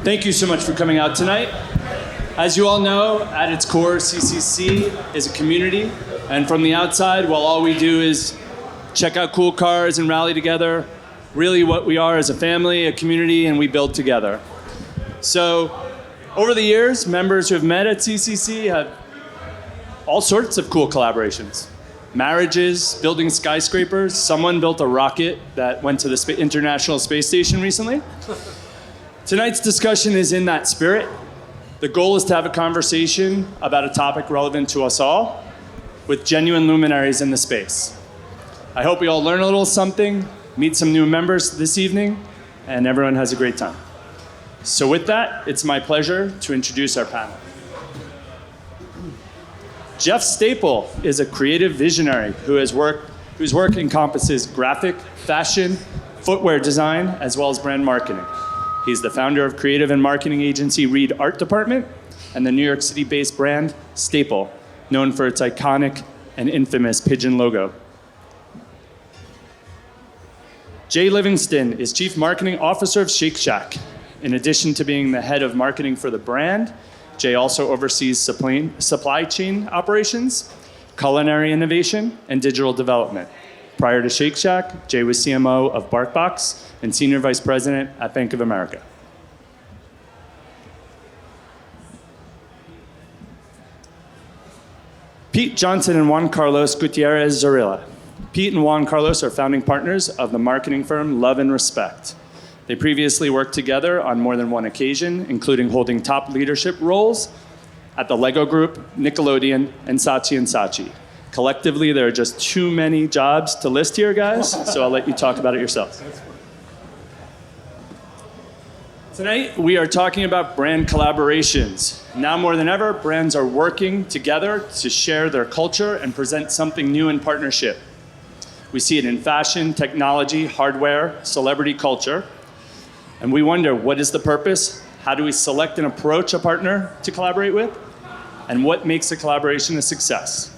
Thank you so much for coming out tonight. As you all know, at its core, CCC is a community. And from the outside, while all we do is check out cool cars and rally together, really what we are is a family, a community, and we build together. So over the years, members who have met at CCC have all sorts of cool collaborations. Marriages, building skyscrapers. Someone built a rocket that went to the International Space Station recently. Tonight's discussion is in that spirit. The goal is to have a conversation about a topic relevant to us all with genuine luminaries in the space. I hope we all learn a little something, meet some new members this evening, and everyone has a great time. So with that, it's my pleasure to introduce our panel. Jeff Staple is a creative visionary whose work encompasses graphic, fashion, footwear design, as well as brand marketing. He's the founder of creative and marketing agency Reed Art Department and the New York City-based brand Staple, known for its iconic and infamous pigeon logo. Jay Livingston is Chief Marketing Officer of Shake Shack. In addition to being the head of marketing for the brand, Jay also oversees supply chain operations, culinary innovation, and digital development. Prior to Shake Shack, Jay was CMO of BarkBox and Senior Vice President at Bank of America. Pete Johnson and Juan Carlos Gutierrez Zorilla. Pete and Juan Carlos are founding partners of the marketing firm Love and Respect. They previously worked together on more than one occasion, including holding top leadership roles at the Lego Group, Nickelodeon, and Saatchi & Saatchi. Collectively, there are just too many jobs to list here, guys, so I'll let you talk about it yourselves. Tonight, we are talking about brand collaborations. Now more than ever, brands are working together to share their culture and present something new in partnership. We see it in fashion, technology, hardware, celebrity culture. And we wonder, what is the purpose? How do we select and approach a partner to collaborate with? And what makes a collaboration a success?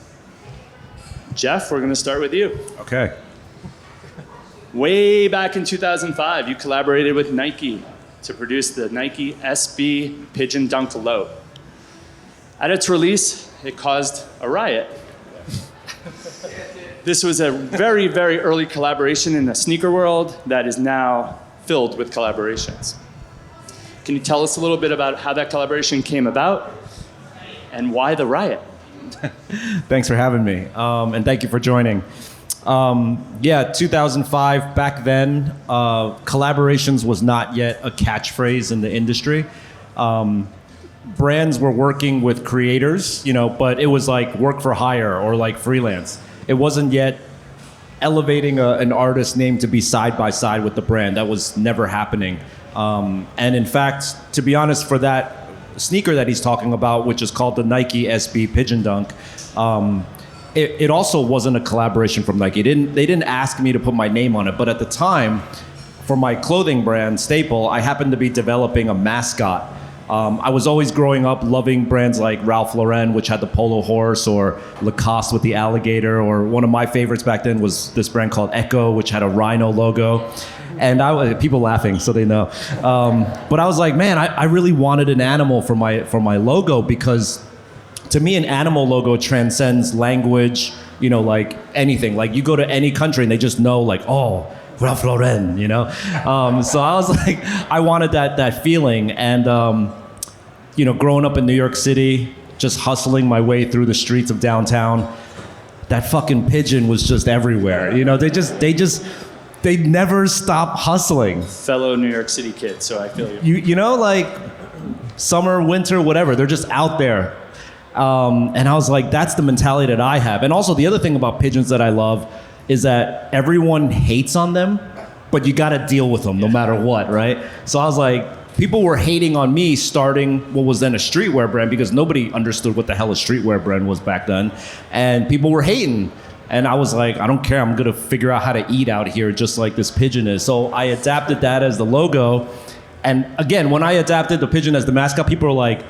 Jeff, we're going to start with you. Okay. Way back in 2005, you collaborated with Nike to produce the Nike SB Pigeon Dunk Low. At its release, it caused a riot. This was a very, very early collaboration in the sneaker world that is now filled with collaborations. Can you tell us a little bit about how that collaboration came about and why the riot? Thanks for having me, and thank you for joining. 2005, back then, collaborations was not yet a catchphrase in the industry. Brands were working with creators, but it was like work for hire or like freelance. It wasn't yet elevating an artist's name to be side by side with the brand. That was never happening. And in fact, to be honest, for that sneaker that he's talking about, which is called the Nike SB Pigeon Dunk, it also wasn't a collaboration from Nike. They didn't ask me to put my name on it, but at the time, for my clothing brand, Staple, I happened to be developing a mascot. I was always growing up loving brands like Ralph Lauren, which had the polo horse, or Lacoste with the alligator, or one of my favorites back then was this brand called Echo, which had a rhino logo. And people laughing, so they know. But I was like, man, I really wanted an animal for my logo, because to me, an animal logo transcends language, like anything. Like you go to any country and they just know, like, oh, Ralph Lauren, So I was like, I wanted that feeling. And, growing up in New York City, just hustling my way through the streets of downtown, that fucking pigeon was just everywhere. They never stop hustling. Fellow New York City kid, so I feel you. Like summer, winter, whatever, they're just out there. And I was like, that's the mentality that I have. And also the other thing about pigeons that I love is that everyone hates on them, but you got to deal with them no matter what, right? So I was like, people were hating on me starting what was then a streetwear brand, because nobody understood what the hell a streetwear brand was back then. And people were hating. And I was like, I don't care. I'm going to figure out how to eat out here just like this pigeon is. So I adapted that as the logo. And again, when I adapted the pigeon as the mascot, people were like,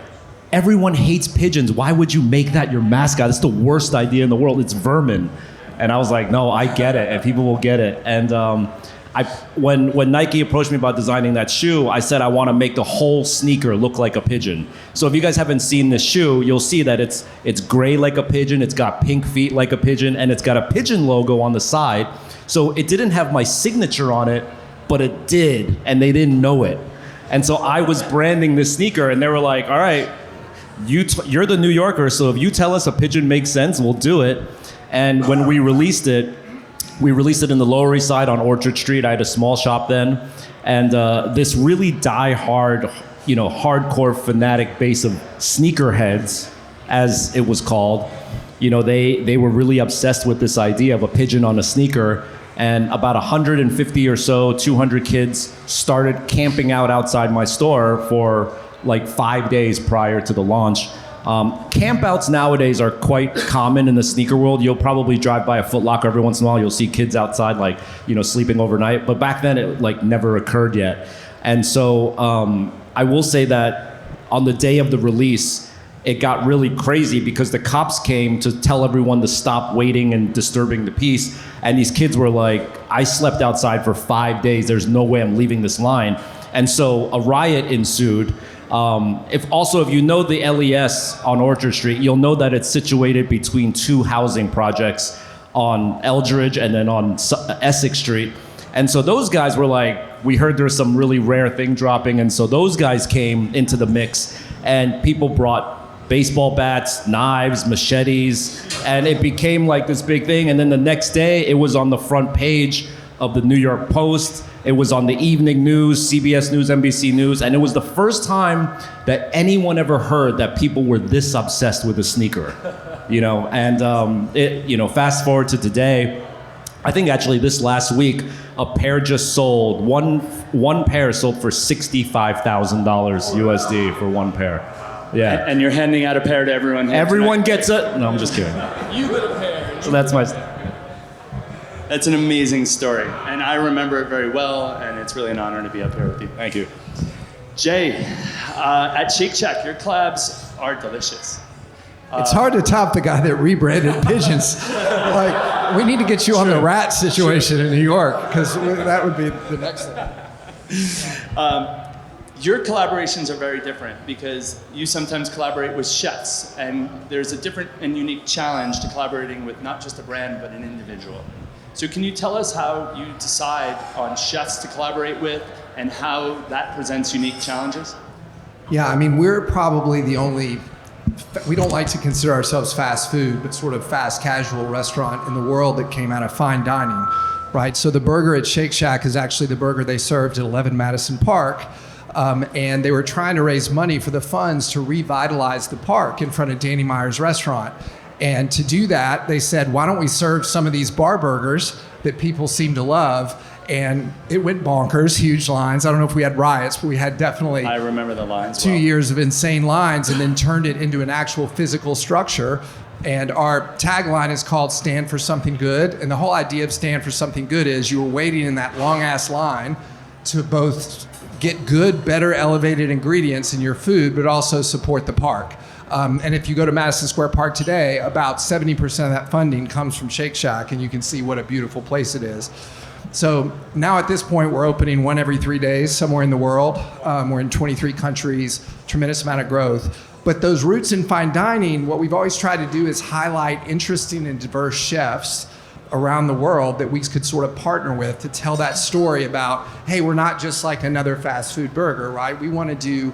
everyone hates pigeons. Why would you make that your mascot? It's the worst idea in the world. It's vermin. And I was like, no, I get it, and people will get it. And when Nike approached me about designing that shoe, I said I want to make the whole sneaker look like a pigeon. So if you guys haven't seen this shoe, you'll see that it's gray like a pigeon, it's got pink feet like a pigeon, and it's got a pigeon logo on the side. So it didn't have my signature on it, but it did, and they didn't know it. And so I was branding this sneaker, and they were like, all right, you're the New Yorker, so if you tell us a pigeon makes sense, we'll do it. And when we released it in the Lower East Side on Orchard Street. I had a small shop then. And this really die-hard, hardcore fanatic base of sneakerheads, as it was called, they were really obsessed with this idea of a pigeon on a sneaker. And about 150 or so, 200 kids started camping out outside my store for like 5 days prior to the launch. Campouts nowadays are quite common in the sneaker world. You'll probably drive by a Foot Locker every once in a while. You'll see kids outside, sleeping overnight. But back then, it never occurred yet. And so I will say that on the day of the release, it got really crazy because the cops came to tell everyone to stop waiting and disturbing the peace. And these kids were like, I slept outside for 5 days. There's no way I'm leaving this line. And so a riot ensued. If you know the LES on Orchard Street, you'll know that it's situated between two housing projects on Eldridge and then on Essex Street. And so those guys were like, we heard there was some really rare thing dropping. And so those guys came into the mix, and people brought baseball bats, knives, machetes, and it became like this big thing. And then the next day, it was on the front page of the New York Post. It was on the evening news, CBS News, NBC News, and it was the first time that anyone ever heard that people were this obsessed with a sneaker, And fast forward to today, I think actually this last week, a pair just sold. One pair sold for $65,000 USD for one pair. Yeah. And you're handing out a pair to everyone. Everyone gets it. No, I'm just kidding. You get a pair. So that's my. That's an amazing story, and I remember it very well, and it's really an honor to be up here with you. Thank you. Jay, at Shake Shack, your collabs are delicious. It's hard to top the guy that rebranded pigeons. We need to get you on the rat situation in New York, because that would be the next thing. Your collaborations are very different because you sometimes collaborate with chefs, and there's a different and unique challenge to collaborating with not just a brand, but an individual. So can you tell us how you decide on chefs to collaborate with and how that presents unique challenges? Yeah, we're probably the only, we don't like to consider ourselves fast food, but sort of fast casual restaurant in the world that came out of fine dining, right? So the burger at Shake Shack is actually the burger they served at 11 Madison Park. And they were trying to raise money for the funds to revitalize the park in front of Danny Meyer's restaurant. And to do that, they said, why don't we serve some of these bar burgers that people seem to love? And it went bonkers, huge lines. I don't know if we had riots, but we had definitely I remember the lines 2 years of insane lines, and then turned it into an actual physical structure. And our tagline is called Stand for Something Good. And the whole idea of Stand for Something Good is you were waiting in that long ass line to both get good, better elevated ingredients in your food, but also support the park. And if you go to Madison Square Park today, about 70% of that funding comes from Shake Shack, and you can see what a beautiful place it is. So now at this point, we're opening one every 3 days somewhere in the world. We're in 23 countries, tremendous amount of growth. But those roots in fine dining, what we've always tried to do is highlight interesting and diverse chefs around the world that we could sort of partner with to tell that story about, hey, we're not just like another fast food burger, right? We want to do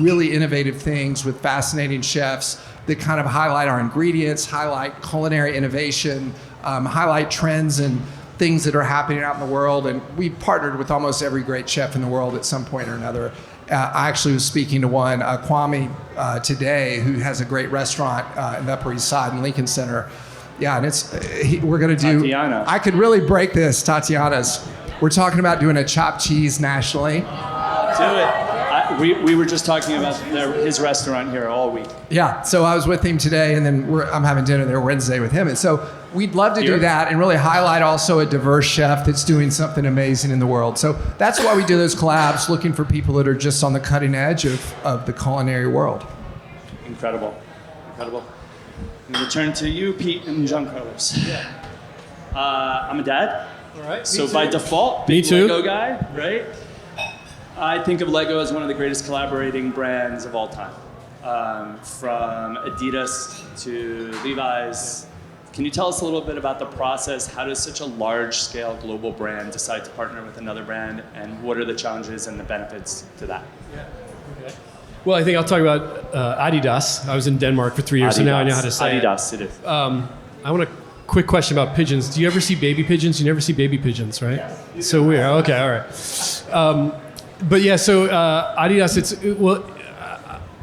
really innovative things with fascinating chefs that kind of highlight our ingredients, highlight culinary innovation, highlight trends and things that are happening out in the world. And we've partnered with almost every great chef in the world at some point or another. I actually was speaking to one, Kwame, today, who has a great restaurant in the Upper East Side in Lincoln Center. Yeah, and we're going to do... Tatiana. I could really break this, Tatiana's. We're talking about doing a chopped cheese nationally. Do it. We were just talking about his restaurant here all week. Yeah, so I was with him today, and then I'm having dinner there Wednesday with him. And so we'd love to do that and really highlight also a diverse chef that's doing something amazing in the world. So that's why we do those collabs, looking for people that are just on the cutting edge of the culinary world. Incredible. Incredible. I'm going to turn to you, Pete and John Carlos. Yeah. I'm a dad. All right. So by default, Me big too. Lego guy, right? I think of Lego as one of the greatest collaborating brands of all time. From Adidas to Levi's. Can you tell us a little bit about the process? How does such a large-scale global brand decide to partner with another brand, and what are the challenges and the benefits to that? Okay. Well, I think I'll talk about Adidas. I was in Denmark for 3 years, so now I know how to say Adidas, it is. I want a quick question about pigeons. Do you ever see baby pigeons? You never see baby pigeons, right? Yes. So weird. Okay, all right. But yeah, so Adidas,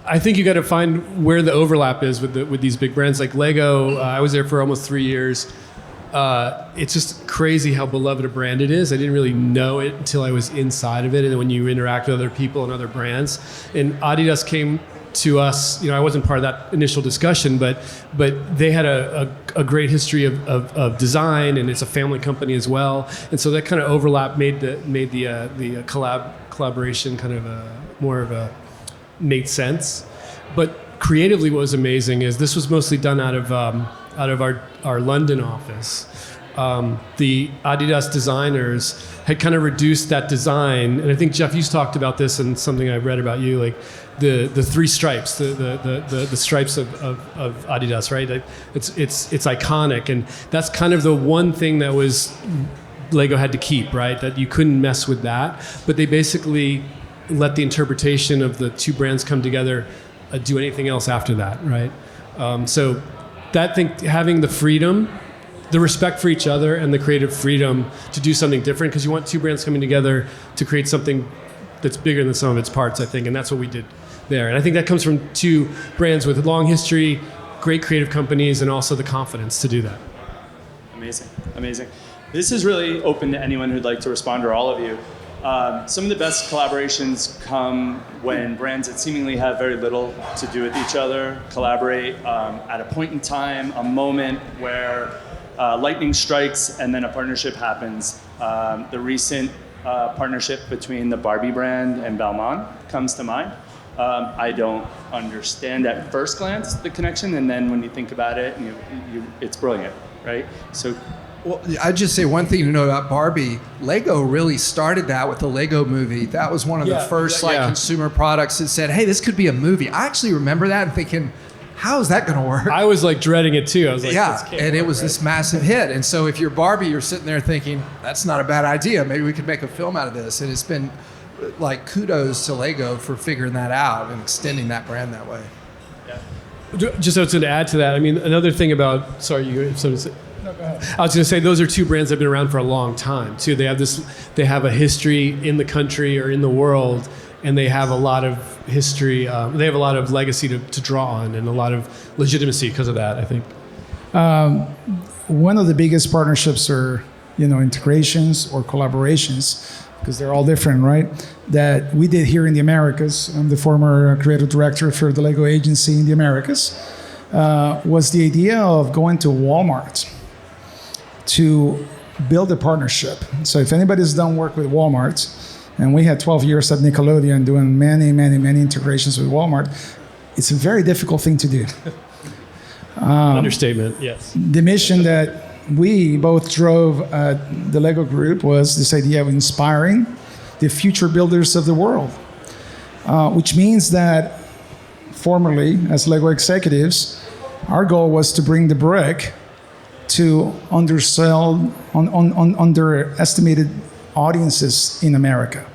I think you got to find where the overlap is with these big brands like Lego. I was there for almost 3 years. It's just crazy how beloved a brand it is. I didn't really know it until I was inside of it, and then when you interact with other people and other brands. And Adidas came to us. I wasn't part of that initial discussion, but they had a great history of design, and it's a family company as well. And so that kind of overlap made the collaboration kind of made sense. But creatively, what was amazing is this was mostly done out of our London office. The Adidas designers had kind of reduced that design, and I think Jeff, you talked about this and something I read about you, like the three stripes, the stripes of Adidas, right? Like it's iconic, and that's kind of the one thing that was Lego had to keep, right? That you couldn't mess with that, but they basically let the interpretation of the two brands come together, do anything else after that, right? So that thing, having the freedom, the respect for each other, and the creative freedom to do something different, because you want two brands coming together to create something that's bigger than some of its parts, I think, and that's what we did there. And I think that comes from two brands with a long history, great creative companies, and also the confidence to do that. Amazing. This is really open to anyone who'd like to respond, or all of you. Some of the best collaborations come when brands that seemingly have very little to do with each other collaborate at a point in time, a moment where lightning strikes and then a partnership happens. The recent partnership between the Barbie brand and Balmain comes to mind. I don't understand at first glance the connection, and then when you think about it, it's brilliant, right? So. Well, I'd just say one thing to know about Barbie. Lego really started that with the Lego movie. That was one of the first consumer products that said, hey, this could be a movie. I actually remember that and thinking, how is that going to work? I was like dreading it too. I was like, and it was this massive hit. And so if you're Barbie, you're sitting there thinking, that's not a bad idea. Maybe we could make a film out of this. And it's been like kudos to Lego for figuring that out and extending that brand that way. Yeah. Just to add to that, I mean, another thing about, sorry, you have something to say? No, go ahead. I was going to say those are two brands that have been around for a long time too. They have a history in the country or in the world, and they have a lot of history. They have a lot of legacy to draw on, and a lot of legitimacy because of that, I think. One of the biggest partnerships or integrations or collaborations, because they're all different, right? That we did here in the Americas. I'm the former creative director for the Lego agency in the Americas. Was the idea of going to Walmart to build a partnership. So if anybody's done work with Walmart, and we had 12 years at Nickelodeon doing many integrations with Walmart, it's a very difficult thing to do. Understatement, yes. The mission that we both drove at the Lego Group was this idea of inspiring the future builders of the world, which means that formerly, as Lego executives, our goal was to bring the brick to underestimated audiences in America.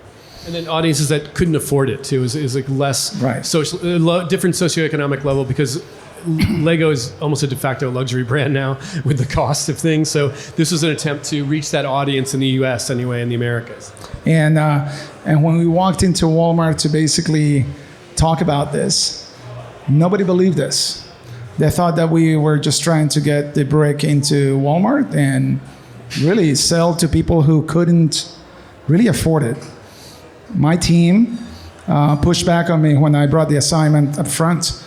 And then audiences that couldn't afford it too is like less social, different socioeconomic level, because Lego is almost a de facto luxury brand now with the cost of things. So this was an attempt to reach that audience in the U.S. anyway, in the Americas. And when we walked into Walmart to basically talk about this, nobody believed us. They thought that we were just trying to get the brick into Walmart and really sell to people who couldn't really afford it. My team pushed back on me when I brought the assignment up front.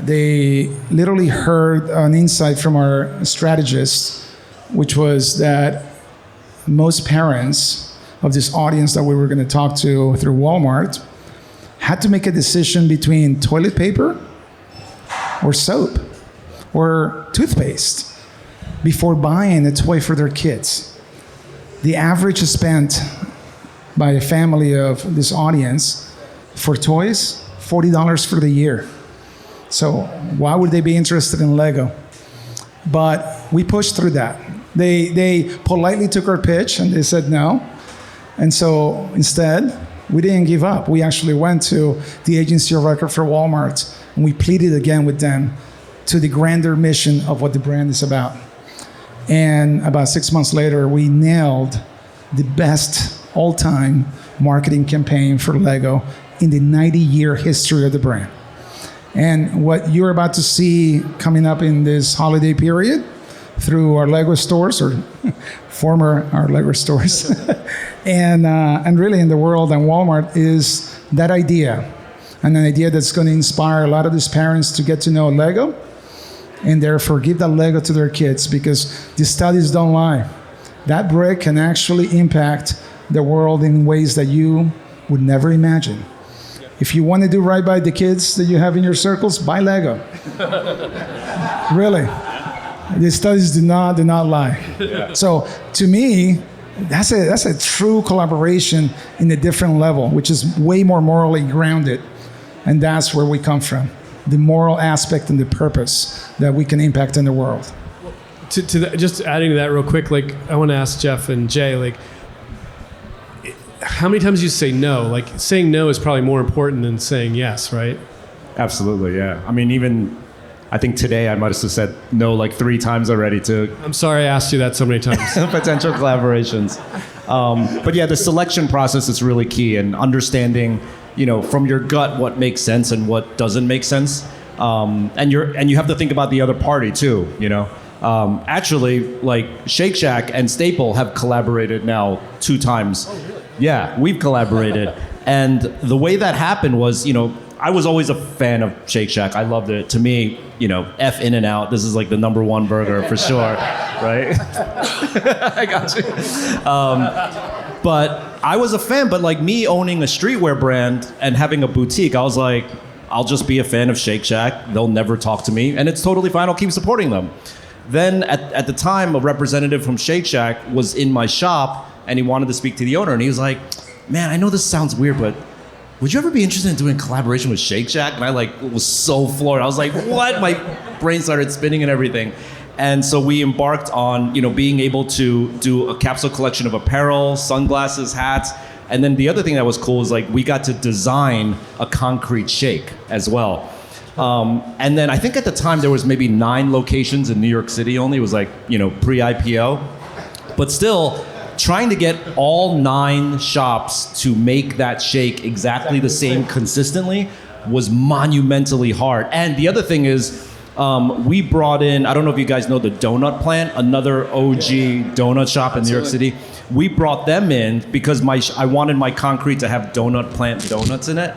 They literally heard an insight from our strategist, which was that most parents of this audience that we were going to talk to through Walmart had to make a decision between toilet paper or soap or toothpaste before buying a toy for their kids. The average spent by a family of this audience for toys, $40 for the year. So why would they be interested in Lego? But we pushed through that. They politely took our pitch and they said no. And so instead, we didn't give up. We actually went to the agency of record for Walmart and we pleaded again with them to the grander mission of what the brand is about. And about 6 months later, we nailed the best all-time marketing campaign for Lego in the 90-year history of the brand. And what you're about to see coming up in this holiday period through our Lego stores, or former our Lego stores, and really in the world and Walmart, is that idea. And an idea that's going to inspire a lot of these parents to get to know Lego and therefore give that Lego to their kids, because the studies don't lie. That brick can actually impact the world in ways that you would never imagine. If you want to do right by the kids that you have in your circles, buy Lego. Really. The studies do not lie. Yeah. So to me, that's a true collaboration in a different level, which is way more morally grounded. And that's where we come from. The moral aspect and the purpose that we can impact in the world. Just adding to that real quick, like I want to ask Jeff and Jay, like, how many times do you say no? Like, saying no is probably more important than saying yes, right? Absolutely, yeah. I mean, even I think today I might have said no like 3 times already to I'm sorry I asked you that so many times. potential collaborations. But yeah, the selection process is really key, and understanding, you know, from your gut what makes sense and what doesn't make sense. And you have to think about the other party too, you know. Actually, like Shake Shack and Staple have collaborated now 2 times. Oh, really? Yeah, we've collaborated. And the way that happened was, you know, I was always a fan of Shake Shack. I loved it. To me, you know, F In-N-Out, this is like the #1 burger for sure, right? I got you. But I was a fan, but like me owning a streetwear brand and having a boutique, I was like, I'll just be a fan of Shake Shack. They'll never talk to me, and it's totally fine. I'll keep supporting them. Then at the time, a representative from Shake Shack was in my shop, and he wanted to speak to the owner, and he was like, man, I know this sounds weird, but would you ever be interested in doing collaboration with Shake Shack? And I like was so floored. I was like, what? My brain started spinning and everything. And so we embarked on, you know, being able to do a capsule collection of apparel, sunglasses, hats. And then the other thing that was cool is like we got to design a concrete shake as well. And then I think at the time there was maybe 9 locations in New York City only. It was like, you know, pre-IPO. But still, trying to get all 9 shops to make that shake exactly the same consistently was monumentally hard. And the other thing is, we brought in, I don't know if you guys know the Donut Plant, another OG donut shop in New York City. We brought them in because I wanted my concrete to have Donut Plant donuts in it.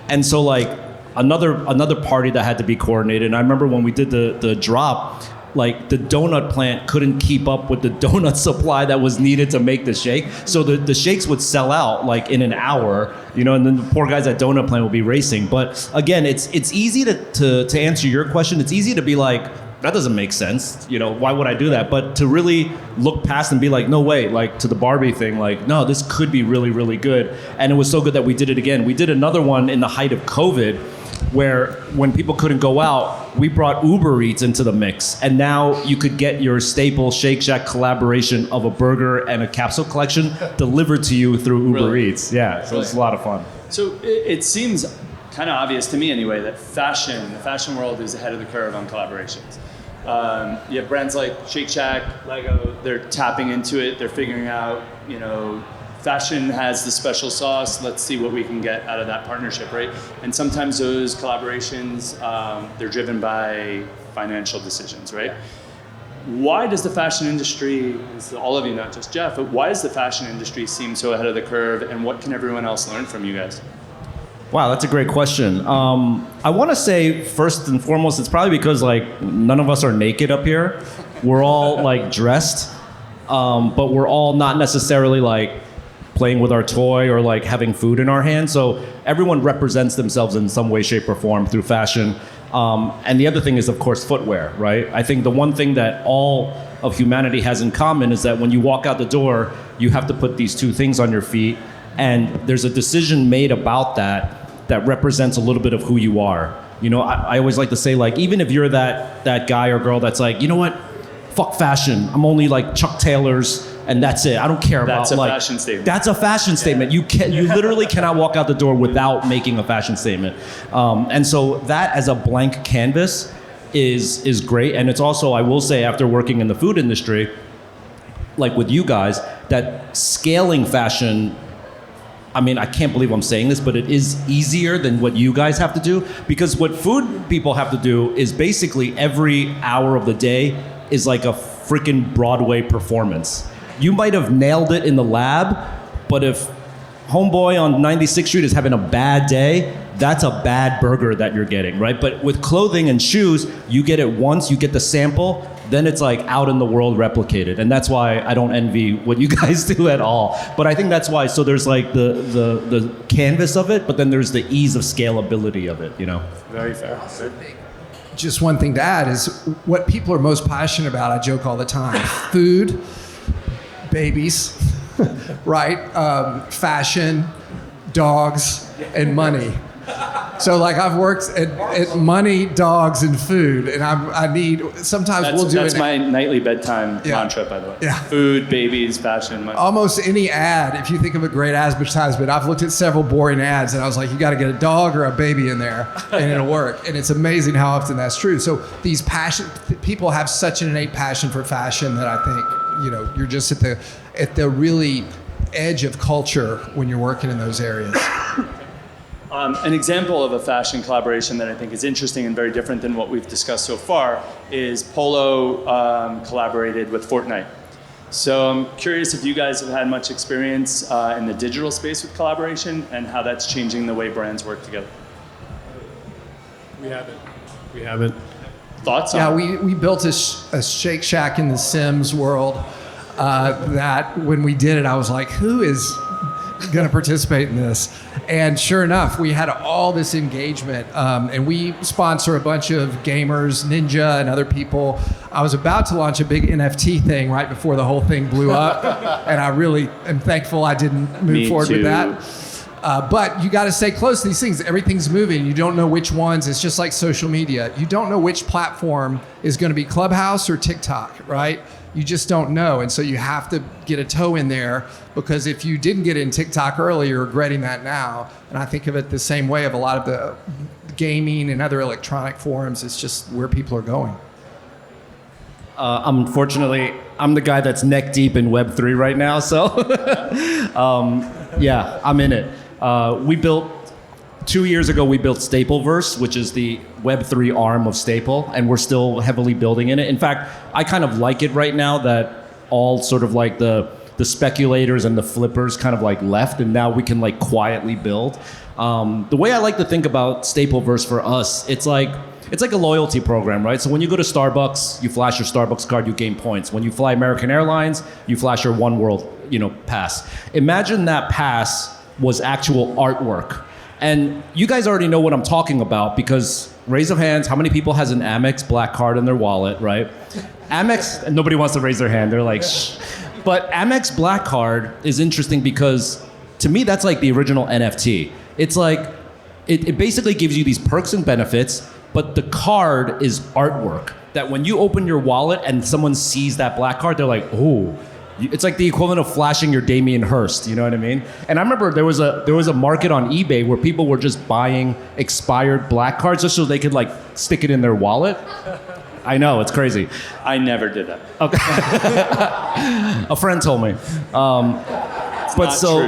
And so like another party that had to be coordinated. And I remember when we did the drop, like the Donut Plant couldn't keep up with the donut supply that was needed to make the shake. So the shakes would sell out like in an hour, you know, and then the poor guys at Donut Plant would be racing. But again, it's easy to answer your question. It's easy to be like, that doesn't make sense. You know, why would I do that? But to really look past and be like, no way, like to the Barbie thing, like, no, this could be really, really good. And it was so good that we did it again. We did another one in the height of COVID, where when people couldn't go out, we brought Uber Eats into the mix. And now you could get your staple Shake Shack collaboration of a burger and a capsule collection delivered to you through Uber Eats. Yeah, so it's a lot of fun. So it seems kind of obvious to me anyway that the fashion world is ahead of the curve on collaborations. You have brands like Shake Shack, Lego, they're tapping into it, they're figuring out, you know, fashion has the special sauce. Let's see what we can get out of that partnership, right? And sometimes those collaborations, they're driven by financial decisions, right? Why does the fashion industry, this is all of you, not just Jeff, but why does the fashion industry seem so ahead of the curve, and what can everyone else learn from you guys? Wow, that's a great question. I want to say first and foremost, it's probably because like none of us are naked up here. We're all like dressed, but we're all not necessarily like playing with our toy or like having food in our hand. So everyone represents themselves in some way, shape, or form through fashion. And the other thing is, of course, footwear, right? I think the one thing that all of humanity has in common is that when you walk out the door, you have to put these two things on your feet, and there's a decision made about that represents a little bit of who you are. You know, I always like to say, like, even if you're that guy or girl that's like, you know what, fuck fashion, I'm only like Chuck Taylors, and that's it. I don't care That's about a like fashion statement. That's a fashion statement. You literally cannot walk out the door without making a fashion statement. And so that as a blank canvas is great. And it's also, I will say, after working in the food industry, like with you guys, that scaling fashion, I mean, I can't believe I'm saying this, but it is easier than what you guys have to do, because what food people have to do is basically every hour of the day is like a freaking Broadway performance. You might have nailed it in the lab, but if homeboy on 96th Street is having a bad day, that's a bad burger that you're getting, right? But with clothing and shoes, you get it once, you get the sample, then it's like out in the world replicated. And that's why I don't envy what you guys do at all. But I think that's why, so there's like the canvas of it, but then there's the ease of scalability of it, you know? Very fair. Just one thing to add is what people are most passionate about, I joke all the time: food, babies, right? Fashion, dogs, and money. So like I've worked at money, dogs, and food, and I need, sometimes we'll do That's it. my nightly bedtime Yeah. mantra, by the way. Yeah. Food, babies, fashion, money. Almost any ad, if you think of a great advertisement, I've looked at several boring ads and I was like, you got to get a dog or a baby in there and it'll work. And it's amazing how often that's true. So these people have such an innate passion for fashion that I think, you know, you're just at the really edge of culture when you're working in those areas. An example of a fashion collaboration that I think is interesting and very different than what we've discussed so far is Polo collaborated with Fortnite. So I'm curious if you guys have had much experience in the digital space with collaboration and how that's changing the way brands work together. We haven't. Thoughts on Yeah, we built a Shake Shack in the Sims world that when we did it, I was like, who is going to participate in this? And sure enough, we had all this engagement, and we sponsor a bunch of gamers, Ninja, and other people. I was about to launch a big NFT thing right before the whole thing blew up, and I really am thankful I didn't move Me forward too. with that. But you got to stay close to these things. Everything's moving. You don't know which ones. It's just like social media. You don't know which platform is going to be Clubhouse or TikTok, right? You just don't know. And so you have to get a toe in there, because if you didn't get in TikTok early, you're regretting that now. And I think of it the same way of a lot of the gaming and other electronic forums. It's just where people are going. Unfortunately, I'm the guy that's neck deep in Web3 right now, so yeah, I'm in it. 2 years ago, we built Stapleverse, which is the Web3 arm of Staple, and we're still heavily building in it. In fact, I kind of like it right now that all sort of like the speculators and the flippers kind of like left, and now we can like quietly build. The way I like to think about Stapleverse for us, it's like a loyalty program, right? So when you go to Starbucks, you flash your Starbucks card, you gain points. When you fly American Airlines, you flash your One World, pass. Imagine that pass was actual artwork. And you guys already know what I'm talking about, because raise of hands, how many people has an Amex Black Card in their wallet, right? Amex, and nobody wants to raise their hand. They're like, shh. But Amex Black Card is interesting because to me, that's like the original NFT. It's like, it basically gives you these perks and benefits, but the card is artwork. That when you open your wallet and someone sees that black card, they're like, oh. It's like the equivalent of flashing your Damien Hirst, you know what I mean? And I remember there was a market on eBay where people were just buying expired black cards just so they could like stick it in their wallet. I know, it's crazy. I never did that. Okay. A friend told me. But so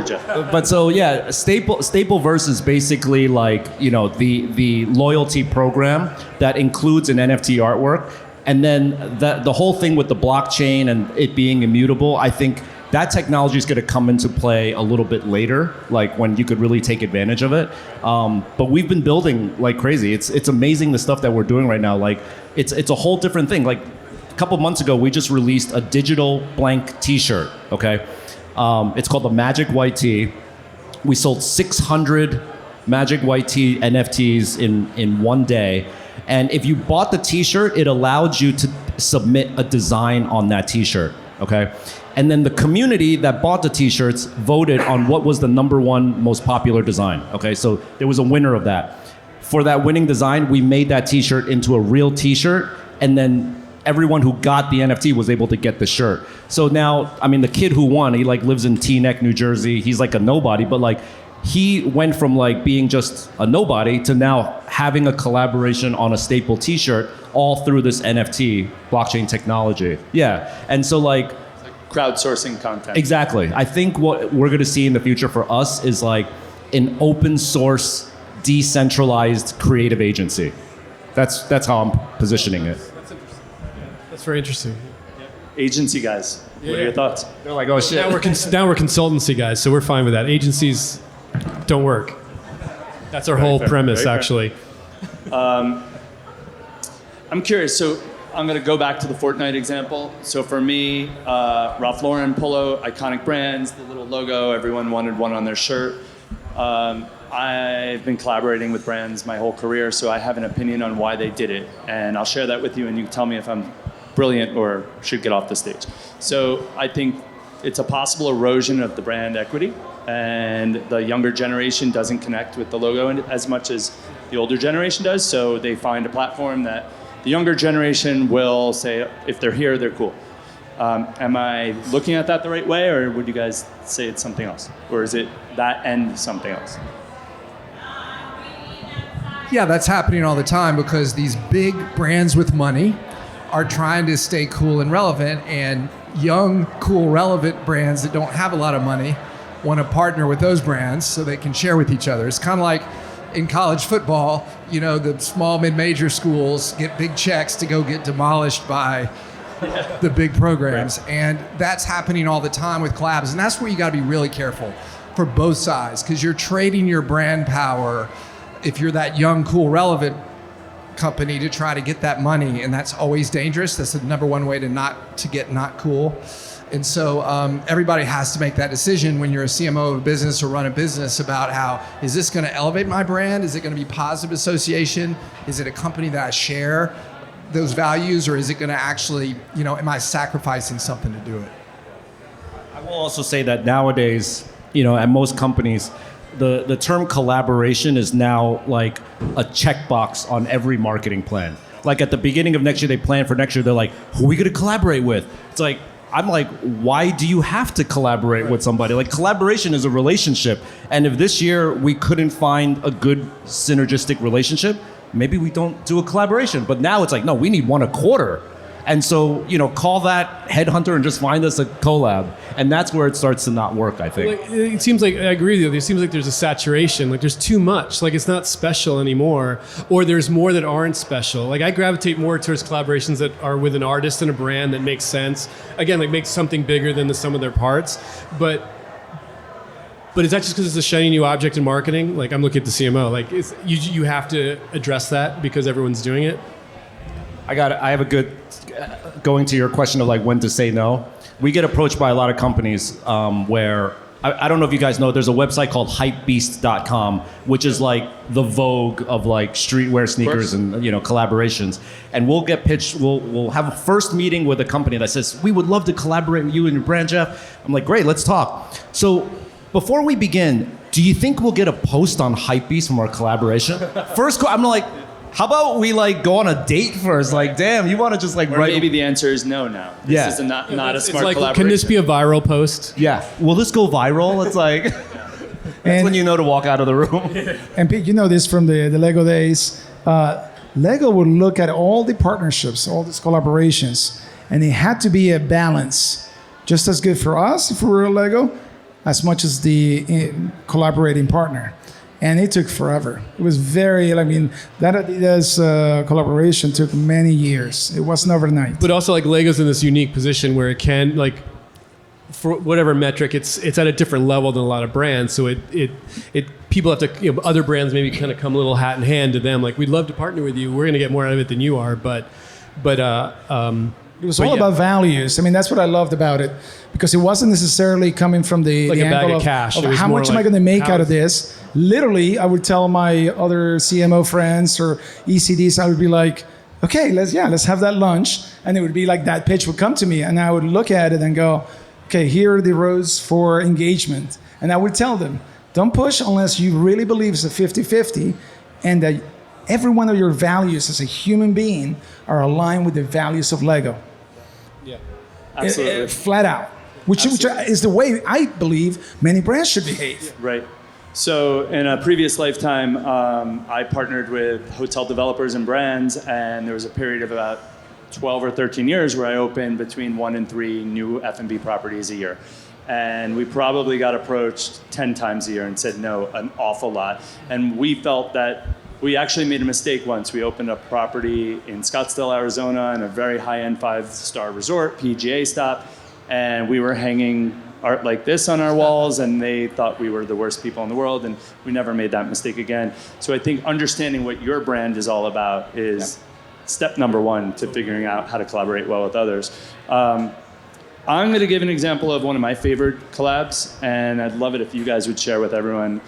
yeah, Stapleverse is basically like, the loyalty program that includes an NFT artwork. And then the whole thing with the blockchain and it being immutable, I think that technology is going to come into play a little bit later, like when you could really take advantage of it. But we've been building like crazy. It's amazing the stuff that we're doing right now. Like it's a whole different thing. Like a couple months ago, we just released a digital blank T-shirt. Okay, it's called the Magic White Tee. We sold 600 Magic White Tee NFTs in one day. And if you bought the T-shirt, it allowed you to submit a design on that T-shirt, okay? And then the community that bought the T-shirts voted on what was the number one most popular design, okay? So there was a winner of that. For that winning design, we made that T-shirt into a real T-shirt, and then everyone who got the NFT was able to get the shirt. So now, I mean, the kid who won, he like lives in Teaneck, New Jersey. He's like a nobody, but like he went from like being just a nobody to now having a collaboration on a staple T-shirt all through this NFT blockchain technology. Yeah, and so like Crowdsourcing content. exactly. I think what we're going to see in the future for us is like an open source, decentralized creative agency. That's how I'm positioning it. That's very interesting. Agency guys, what are your thoughts? They're like, oh shit. Now we're consultancy guys, so we're fine with that. Agencies don't work. That's our whole premise, actually. I'm curious. So I'm going to go back to the Fortnite example. So for me, Ralph Lauren, Polo, iconic brands, the little logo, everyone wanted one on their shirt. I've been collaborating with brands my whole career, so I have an opinion on why they did it. And I'll share that with you, and you can tell me if I'm brilliant or should get off the stage. So I think it's a possible erosion of the brand equity, and the younger generation doesn't connect with the logo as much as the older generation does. So they find a platform that the younger generation will say, if they're here, they're cool. Am I looking at that the right way, or would you guys say it's something else? Or is it that and something else? Yeah, that's happening all the time because these big brands with money are trying to stay cool and relevant, and young, cool, relevant brands that don't have a lot of money want to partner with those brands so they can share with each other. It's kind of like in college football, you know, the small mid-major schools get big checks to go get demolished by the big programs. Right. And that's happening all the time with collabs. And that's where you got to be really careful for both sides, because you're trading your brand power if you're that young, cool, relevant company to try to get that money, and that's always dangerous. That's the number one way to get not cool. And so everybody has to make that decision when you're a CMO of a business or run a business about how, is this going to elevate my brand? Is it going to be positive association? Is it a company that I share those values, or is it going to actually, you know, am I sacrificing something to do it? I will also say that nowadays, you know, at most companies, the term collaboration is now like a checkbox on every marketing plan. Like at the beginning of next year, they plan for next year. They're like, who are we going to collaborate with? It's like, I'm like, why do you have to collaborate with somebody? Like collaboration is a relationship. And if this year we couldn't find a good synergistic relationship, maybe we don't do a collaboration. But now it's like, no, we need one a quarter. And so, you know, call that headhunter and just find us a collab. And that's where it starts to not work, I think. Like, it seems like, I agree with you, it seems like there's a saturation, like there's too much, like it's not special anymore, or there's more that aren't special. Like I gravitate more towards collaborations that are with an artist and a brand that makes sense. Again, like makes something bigger than the sum of their parts. But is that just because it's a shiny new object in marketing? Like I'm looking at the CMO, like you have to address that because everyone's doing it? I have a good, going to your question of like when to say no. We get approached by a lot of companies where, I don't know if you guys know, there's a website called hypebeast.com, which is like the Vogue of like streetwear sneakers and, you know, collaborations. And we'll get pitched, we'll have a first meeting with a company that says, we would love to collaborate with you and your brand, Jeff. I'm like, great, let's talk. So before we begin, do you think we'll get a post on Hypebeast from our collaboration? First, I'm like, how about we like go on a date first? Like, damn, you want to just like write? Maybe the answer is no now. This is not a smart like, collaboration. Can this be a viral post? Yeah. Will this go viral? It's like, that's when you know to walk out of the room. And Pete, you know this from the Lego days. Lego would look at all the partnerships, all these collaborations, and it had to be a balance. Just as good for us if we were Lego, as much as the collaborating partner. And it took forever. It was very, I mean, that Adidas collaboration took many years. It wasn't overnight. But also, like, Lego's in this unique position where it can, like, for whatever metric, it's at a different level than a lot of brands. So it people have to, you know, other brands maybe kind of come a little hat in hand to them. Like, we'd love to partner with you. We're going to get more out of it than you are. But It was all about values. I mean, that's what I loved about it, because it wasn't necessarily coming from the Like a bag angle of cash. It was how more much am I like going to make out of how- this. Literally, I would tell my other CMO friends or ECDs, I would be like, okay, let's have that lunch. And it would be like that pitch would come to me, and I would look at it and go, okay, here are the roads for engagement. And I would tell them, don't push unless you really believe it's a 50-50 and that every one of your values as a human being are aligned with the values of Lego. Absolutely. Flat out, which is the way I believe many brands should behave. Right. So in a previous lifetime, I partnered with hotel developers and brands, and there was a period of about 12 or 13 years where I opened between 1 and 3 new F&B properties a year. And we probably got approached 10 times a year and said no an awful lot. And we felt that we actually made a mistake once. We opened a property in Scottsdale, Arizona, in a very high-end 5-star resort, PGA stop, and we were hanging art like this on our walls, and they thought we were the worst people in the world, and we never made that mistake again. So I think understanding what your brand is all about is step number 1 to figuring out how to collaborate well with others. I'm going to give an example of one of my favorite collabs, and I'd love it if you guys would share with everyone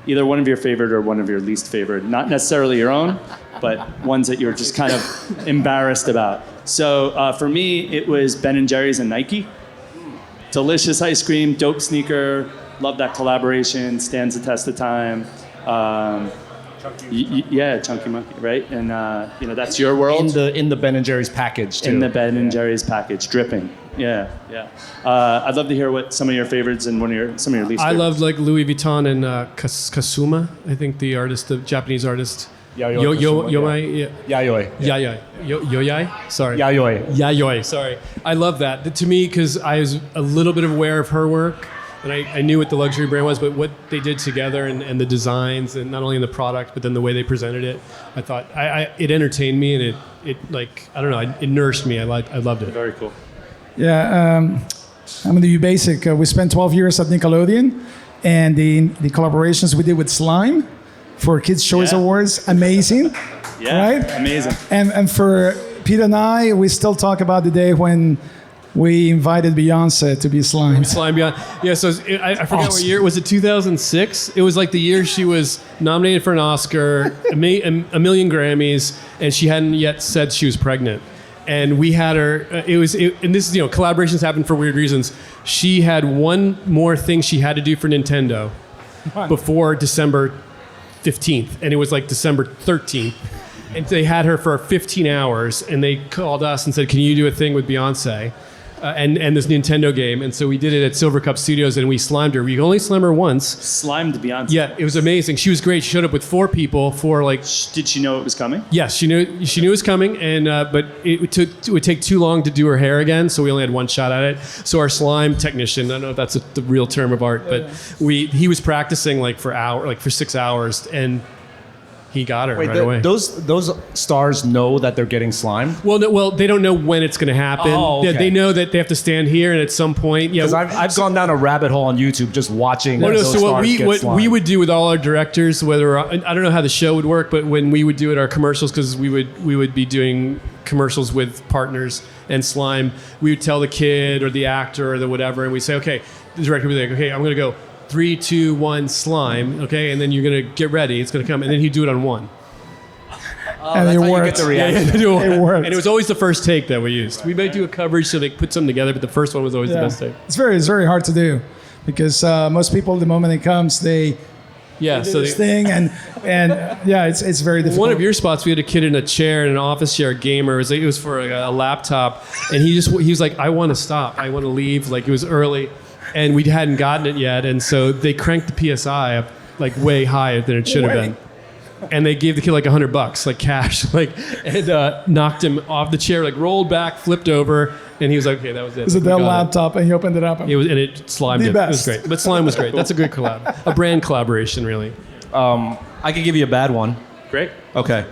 either one of your favorite or one of your least favorite, not necessarily your own, but ones that you're just kind of embarrassed about. So for me, it was Ben & Jerry's and Nike. Delicious ice cream, dope sneaker, love that collaboration, stands the test of time. Yeah, Chunky Monkey, right? And that's your world. In the Ben & Jerry's package, too. In the Ben & Jerry's package, dripping. Yeah. I'd love to hear what some of your favorites and some of your least I favorites. loved like Louis Vuitton and Kasuma, I think the artist, the Japanese artist. Yayoi. Sorry. Yayoi. Sorry. I love that. To me, because I was a little bit aware of her work, and I knew what the luxury brand was, but what they did together and the designs, and not only in the product, but then the way they presented it, I thought it entertained me, and it like, I don't know, it nourished me. I loved it. Very cool. Yeah, I'm going to be basic. We spent 12 years at Nickelodeon, and the collaborations we did with Slime for Kids' Choice Awards, amazing. Yeah, right? Amazing. And for Pete and I, we still talk about the day when we invited Beyonce to be Slime. Slime Beyond. Yeah, so I forget what year. Was it 2006? It was like the year she was nominated for an Oscar, a million Grammys, and she hadn't yet said she was pregnant. And we had her, and this is, collaborations happen for weird reasons. She had one more thing she had to do for Nintendo before December 15th, and it was like December 13th. And they had her for 15 hours, and they called us and said, can you do a thing with Beyonce? And this Nintendo game. And so we did it at Silver Cup Studios, and we slimed her. We only slimed her once. Slimed Beyonce. Yeah, it was amazing. She was great. She showed up with 4 people for like... Did she know it was coming? Yes, she knew it was coming, and but it would take too long to do her hair again, so we only had one shot at it. So our slime technician, I don't know if that's the real term of art, but he was practicing for 6 hours, and he got her right away. Those stars know that they're getting slime? Well, they don't know when it's going to happen. Oh, okay. They know that they have to stand here, and at some point, Because I've gone down a rabbit hole on YouTube just watching Well, no, those so stars get what slime. we would do with all our directors, I don't know how the show would work, but when we would do it, our commercials, because we would be doing commercials with partners and slime, we would tell the kid or the actor or the whatever, and we'd say, okay, the director would be like, okay, I'm going to go 3, 2, 1, slime, okay, and then you're going to get ready, it's going to come, and then he'd do it on 1. And it worked. It worked. And it was always the first take that we used. We might do a coverage so they put something together, but the first one was always the best take. It's very hard to do, because most people, the moment it comes, they do this thing, and it's very difficult. One of your spots, we had a kid in a chair, in an office chair, a gamer. It was for a laptop, and he was like, I want to stop. I want to leave. Like, it was early, and we hadn't gotten it yet, and so they cranked the PSI up like way higher than it should have been. And they gave the kid like $100, like cash, and knocked him off the chair, like rolled back, flipped over, and he was like, "Okay, that was it." It was a Dell laptop, and you opened it up. And it slimed The it. best. It was great, but slime was great. That's a good collab, a brand collaboration, really. I could give you a bad one. Great. Okay.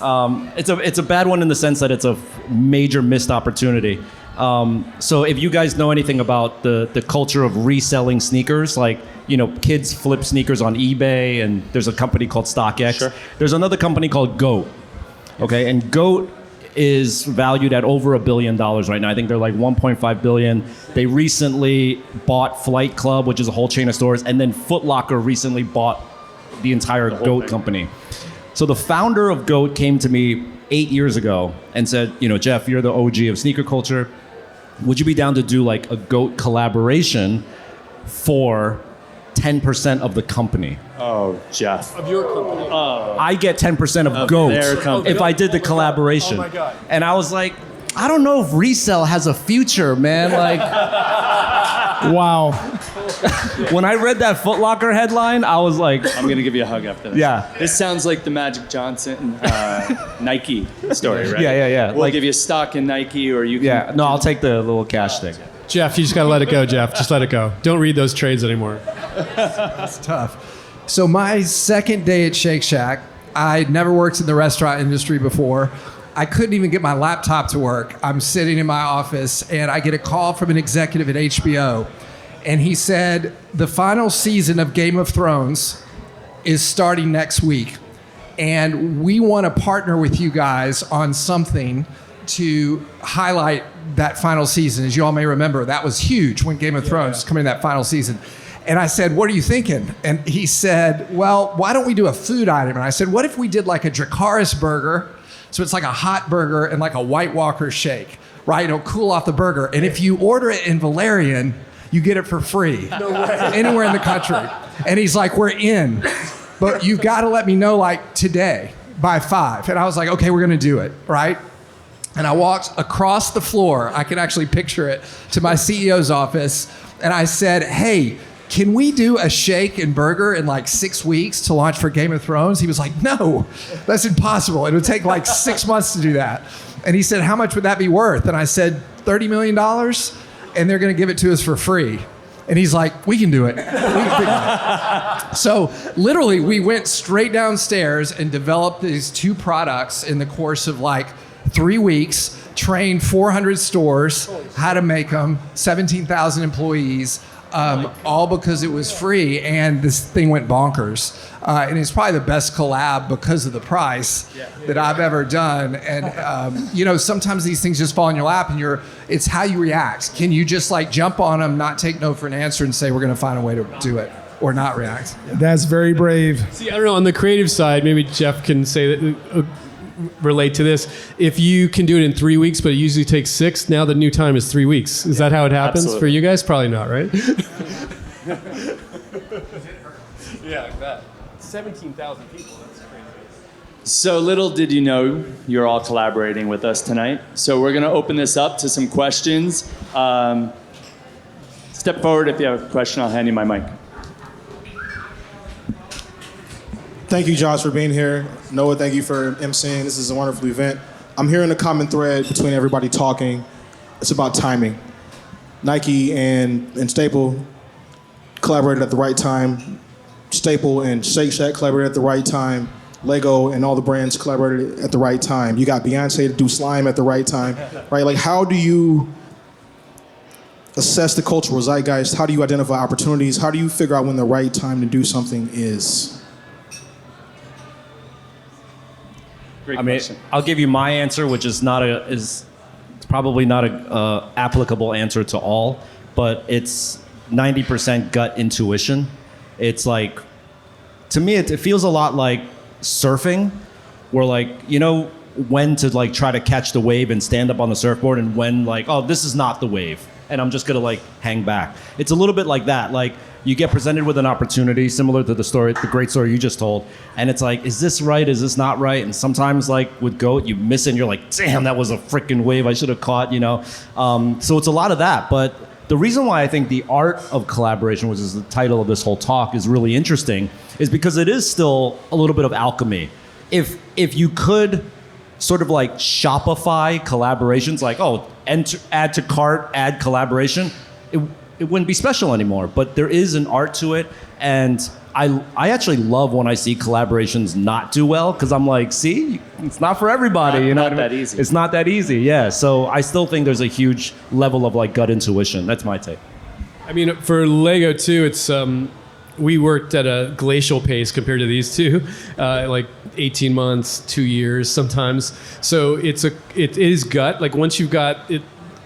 It's a bad one in the sense that it's a major missed opportunity. So if you guys know anything about the culture of reselling sneakers, like, kids flip sneakers on eBay, and there's a company called StockX. Sure. There's another company called GOAT. Okay, and GOAT is valued at over $1 billion right now. I think they're like 1.5 billion. They recently bought Flight Club, which is a whole chain of stores, and then Foot Locker recently bought the entire GOAT company. So the founder of GOAT came to me 8 years ago and said, Jeff, you're the OG of sneaker culture. Would you be down to do like a GOAT collaboration for 10% of the company? Oh, Jeff. Of your company. I get 10% of GOAT their company. if I did the collaboration. Oh my God. And I was like, I don't know if resale has a future, man. Like, Wow. when I read that Foot Locker headline, I was like, I'm going to give you a hug after this. Yeah. This sounds like the Magic Johnson Nike story, right? Yeah. We'll give you stock in Nike, or you can... yeah, no, I'll take the little cash thing. Jeff, you just got to let it go, Jeff. Just let it go. Don't read those trades anymore. It's tough. So my second day at Shake Shack, I'd never worked in the restaurant industry before. I couldn't even get my laptop to work. I'm sitting in my office, and I get a call from an executive at HBO. And he said, the final season of Game of Thrones is starting next week. And we want to partner with you guys on something to highlight that final season. As you all may remember, that was huge when Game of Thrones was coming in that final season. And I said, what are you thinking? And he said, well, why don't we do a food item? And I said, what if we did like a Dracarys burger? So it's like a hot burger and like a White Walker shake, right? It'll cool off the burger. And if you order it in Valerian, you get it for free. No way. Anywhere in the country. And he's like, we're in. But you've got to let me know like today by 5. And I was like, okay, we're going to do it, right? And I walked across the floor, I can actually picture it, to my CEO's office. And I said, hey, can we do a shake and burger in like 6 weeks to launch for Game of Thrones? He was like, no, that's impossible. It would take like 6 months to do that. And he said, how much would that be worth? And I said, $30 million, and they're going to give it to us for free. And he's like, we can do it. We can figure it. So literally, we went straight downstairs and developed these 2 products in the course of like 3 weeks, trained 400 stores how to make them, 17,000 employees, all because it was free, and this thing went bonkers. And it's probably the best collab because of the price that I've ever done. And sometimes these things just fall in your lap, and it's how you react. Can you just like jump on them, not take no for an answer, and say we're going to find a way to do it, or not react? That's very brave. See, I don't know, on the creative side, maybe Jeff can say that, relate to this. If you can do it in 3 weeks, but it usually takes 6, now the new time is 3 weeks. Is that how it happens Absolutely. for you guys? Probably not, right? Yeah, like that. 17,000 people. That's crazy. So little did you know you're all collaborating with us tonight. So we're going to open this up to some questions. Step forward if you have a question. I'll hand you my mic. Thank you, Josh, for being here. Noah, thank you for emceeing. This is a wonderful event. I'm hearing a common thread between everybody talking. It's about timing. Nike and Staple collaborated at the right time. Staple and Shake Shack collaborated at the right time. Lego and all the brands collaborated at the right time. You got Beyonce to do Slime at the right time, right? Like, how do you assess the cultural zeitgeist? How do you identify opportunities? How do you figure out when the right time to do something is? Great I mean, question. I'll give you my answer, which is it's probably not a applicable answer to all, but it's 90% gut intuition. It's like, to me, it feels a lot like surfing, where like, when to like try to catch the wave and stand up on the surfboard, and when like, oh, this is not the wave, and I'm just gonna like hang back. It's a little bit like that. Like, you get presented with an opportunity similar to the great story you just told, and it's like, is this right? Is this not right? And sometimes, like with GOAT, you miss it, and you're like, damn, that was a freaking wave I should have caught, So it's a lot of that. But the reason why I think the art of collaboration, which is the title of this whole talk, is really interesting, is because it is still a little bit of alchemy. If you could sort of like Shopify collaborations, like, oh, add to cart, add collaboration, it wouldn't be special anymore. But there is an art to it, and I actually love when I see collaborations not do well, because I'm like, see, it's not for everybody. Not that easy. It's not that easy, yeah. So I still think there's a huge level of like gut intuition. That's my take. I mean, for Lego too, it's we worked at a glacial pace compared to these two, like 18 months, 2 years sometimes. So it is gut. Like once you've got it,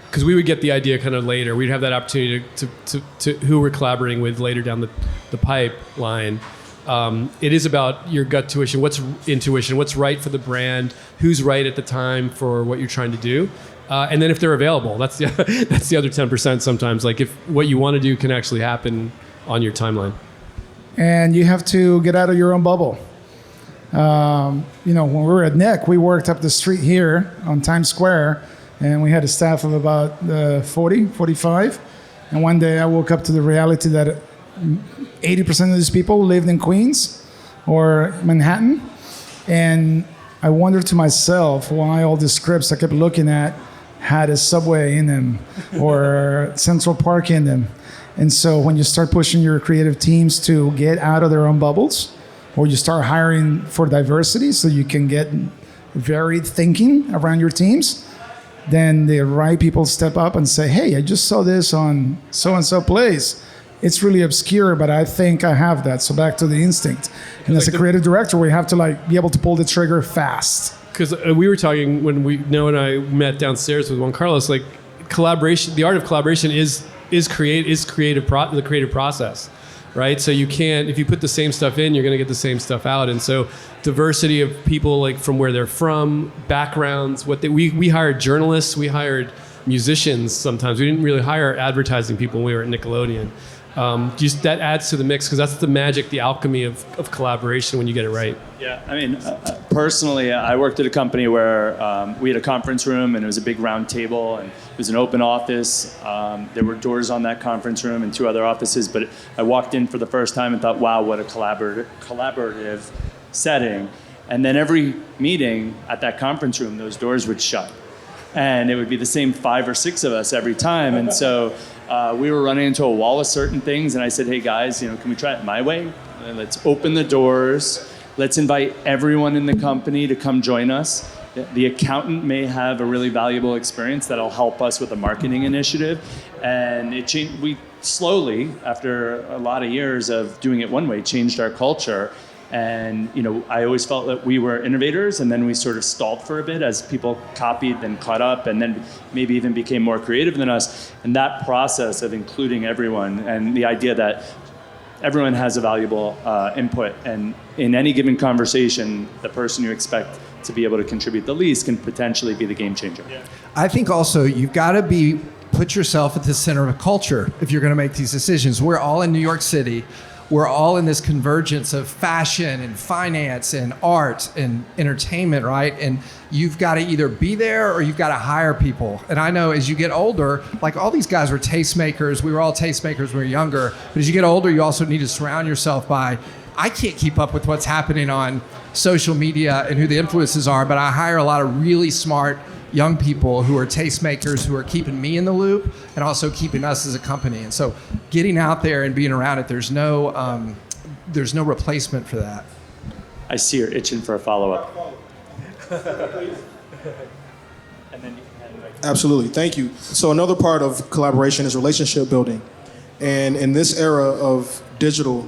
because we would get the idea kind of later. We'd have that opportunity to who we're collaborating with later down the pipeline. It is about your gut intuition, what's right for the brand, who's right at the time for what you're trying to do. And then if they're available, that's the other 10% sometimes. Like if what you want to do can actually happen on your timeline. And you have to get out of your own bubble. When we were at Nick, we worked up the street here on Times Square, and we had a staff of about 40, 45. And one day I woke up to the reality that 80% of these people lived in Queens or Manhattan. And I wondered to myself why all the scripts I kept looking at had a Subway in them or Central Park in them. And so when you start pushing your creative teams to get out of their own bubbles, or you start hiring for diversity so you can get varied thinking around your teams, then the right people step up and say, hey, I just saw this on so-and-so place. It's really obscure, but I think I have that. So back to the instinct. And as a creative director, we have to be able to pull the trigger fast. Because we were talking when Noah and I met downstairs with Juan Carlos, like collaboration, the art of collaboration is the creative process, right? So you can't, if you put the same stuff in, you're going to get the same stuff out. And so diversity of people, like from where they're from, backgrounds, we hired journalists, we hired musicians sometimes. We didn't really hire advertising people when we were at Nickelodeon. Just that adds to the mix because that's the magic, the alchemy of collaboration when you get it right. Yeah, I mean, personally, I worked at a company where we had a conference room and it was a big round table and it was an open office. There were doors on that conference room and 2 other offices, but I walked in for the first time and thought, wow, what a collaborative setting. And then every meeting at that conference room, those doors would shut. And it would be the same 5 or 6 of us every time. And so we were running into a wall of certain things. And I said, hey, guys, can we try it my way? Let's open the doors. Let's invite everyone in the company to come join us. The accountant may have a really valuable experience that'll help us with a marketing initiative. And it changed. We slowly, after a lot of years of doing it one way, changed our culture. And I always felt that we were innovators, and then we sort of stalled for a bit as people copied and caught up, and then maybe even became more creative than us. And that process of including everyone, and the idea that everyone has a valuable input, and in any given conversation, the person you expect to be able to contribute the least can potentially be the game changer. Yeah. I think also you've got to put yourself at the center of a culture if you're going to make these decisions. We're all in New York City. We're all in this convergence of fashion and finance and art and entertainment, right? And you've got to either be there or you've got to hire people. And I know as you get older, like all these guys were tastemakers. We were all tastemakers when we were younger. But as you get older, you also need to surround yourself by, I can't keep up with what's happening on social media and who the influences are, but I hire a lot of really smart young people who are tastemakers who are keeping me in the loop and also keeping us as a company. And so getting out there and being around it, there's no replacement for that. I see you're itching for a follow-up. Absolutely, thank you. So another part of collaboration is relationship building. And in this era of digital,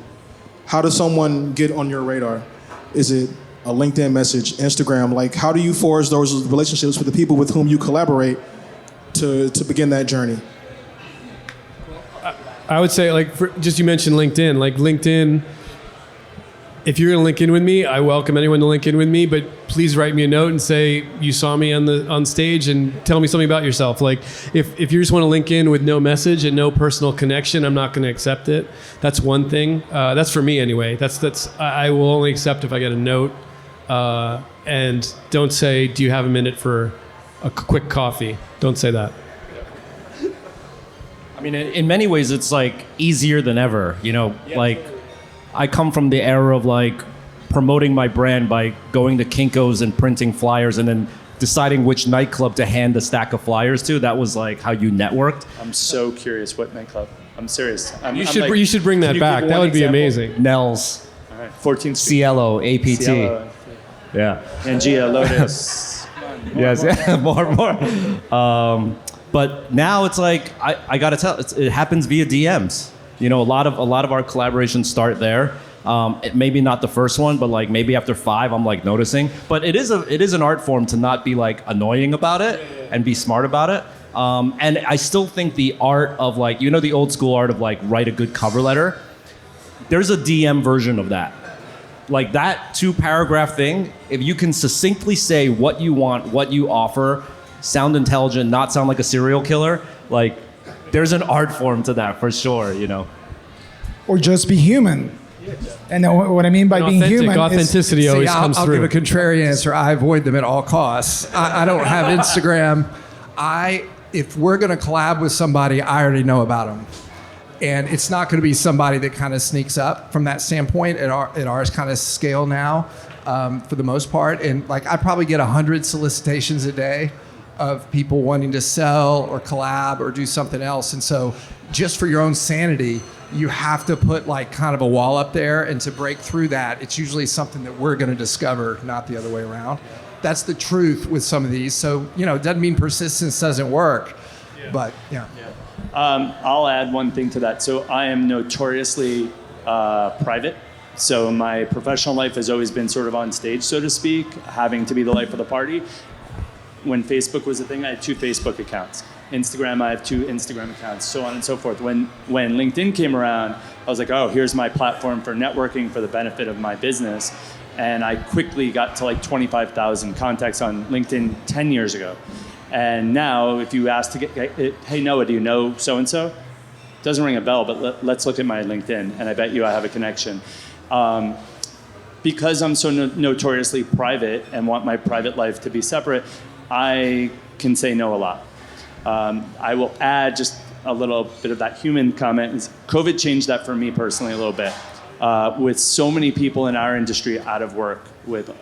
how does someone get on your radar? Is it a LinkedIn message, Instagram? Like, how do you forge those relationships with the people with whom you collaborate to begin that journey? I would say, you mentioned LinkedIn. Like LinkedIn, if you're going to link in with me, I welcome anyone to link in with me, but please write me a note and say you saw me on stage and tell me something about yourself. Like if you just want to link in with no message and no personal connection, I'm not going to accept it. That's one thing. That's for me anyway. I will only accept if I get a note. And don't say, do you have a minute for a quick coffee? Don't say that. I mean, in many ways, it's easier than ever. I come from the era of promoting my brand by going to Kinko's and printing flyers and then deciding which nightclub to hand a stack of flyers to. That was how you networked. I'm so curious, what nightclub? I'm serious. You should bring that back. That would be amazing. Nels. All right, 14th Street. Cielo, APT. Cielo. Yeah. Pangea, Lotus. More. But now it's I gotta tell, it happens via DMs. You know, a lot of our collaborations start there. Maybe not the first one, but like maybe after 5, I'm like noticing. But it is an art form to not be like annoying about it and be smart about it. And I still think the art of like, you know, the old school art of like write a good cover letter. There's a DM version of that. Like that 2-paragraph thing, if you can succinctly say what you want, what you offer, sound intelligent, not sound like a serial killer, like there's an art form to that for sure, you know. Or just be human. And what I mean by being human authenticity is, always See, comes I'll through. give a contrarian answer. I avoid them at all costs. I don't have Instagram. If we're going to collab with somebody, I already know about them. And it's not going to be somebody that kind of sneaks up from that standpoint at our kind of scale now, for the most part. And like I probably get 100 solicitations a day of people wanting to sell or collab or do something else. And so just for your own sanity, you have to put like kind of a wall up there, and to break through that, it's usually something that we're going to discover, not the other way around. That's the truth with some of these. So, you know, it doesn't mean persistence doesn't work, but yeah. I'll add one thing to that. So I am notoriously private. So my professional life has always been sort of on stage, so to speak, having to be the life of the party. When Facebook was a thing, I had 2 Facebook accounts. Instagram, I have 2 Instagram accounts, so on and so forth. When LinkedIn came around, I was like, oh, here's my platform for networking for the benefit of my business. And I quickly got to like 25,000 contacts on LinkedIn 10 years ago. And now if you ask to get, hey, Noah, do you know so-and-so? Doesn't ring a bell, but let's look at my LinkedIn, and I bet you I have a connection. Because I'm so notoriously private and want my private life to be separate, I can say no a lot. I will add just a little bit of that human comment. COVID changed that for me personally a little bit. With so many people in our industry out of work, with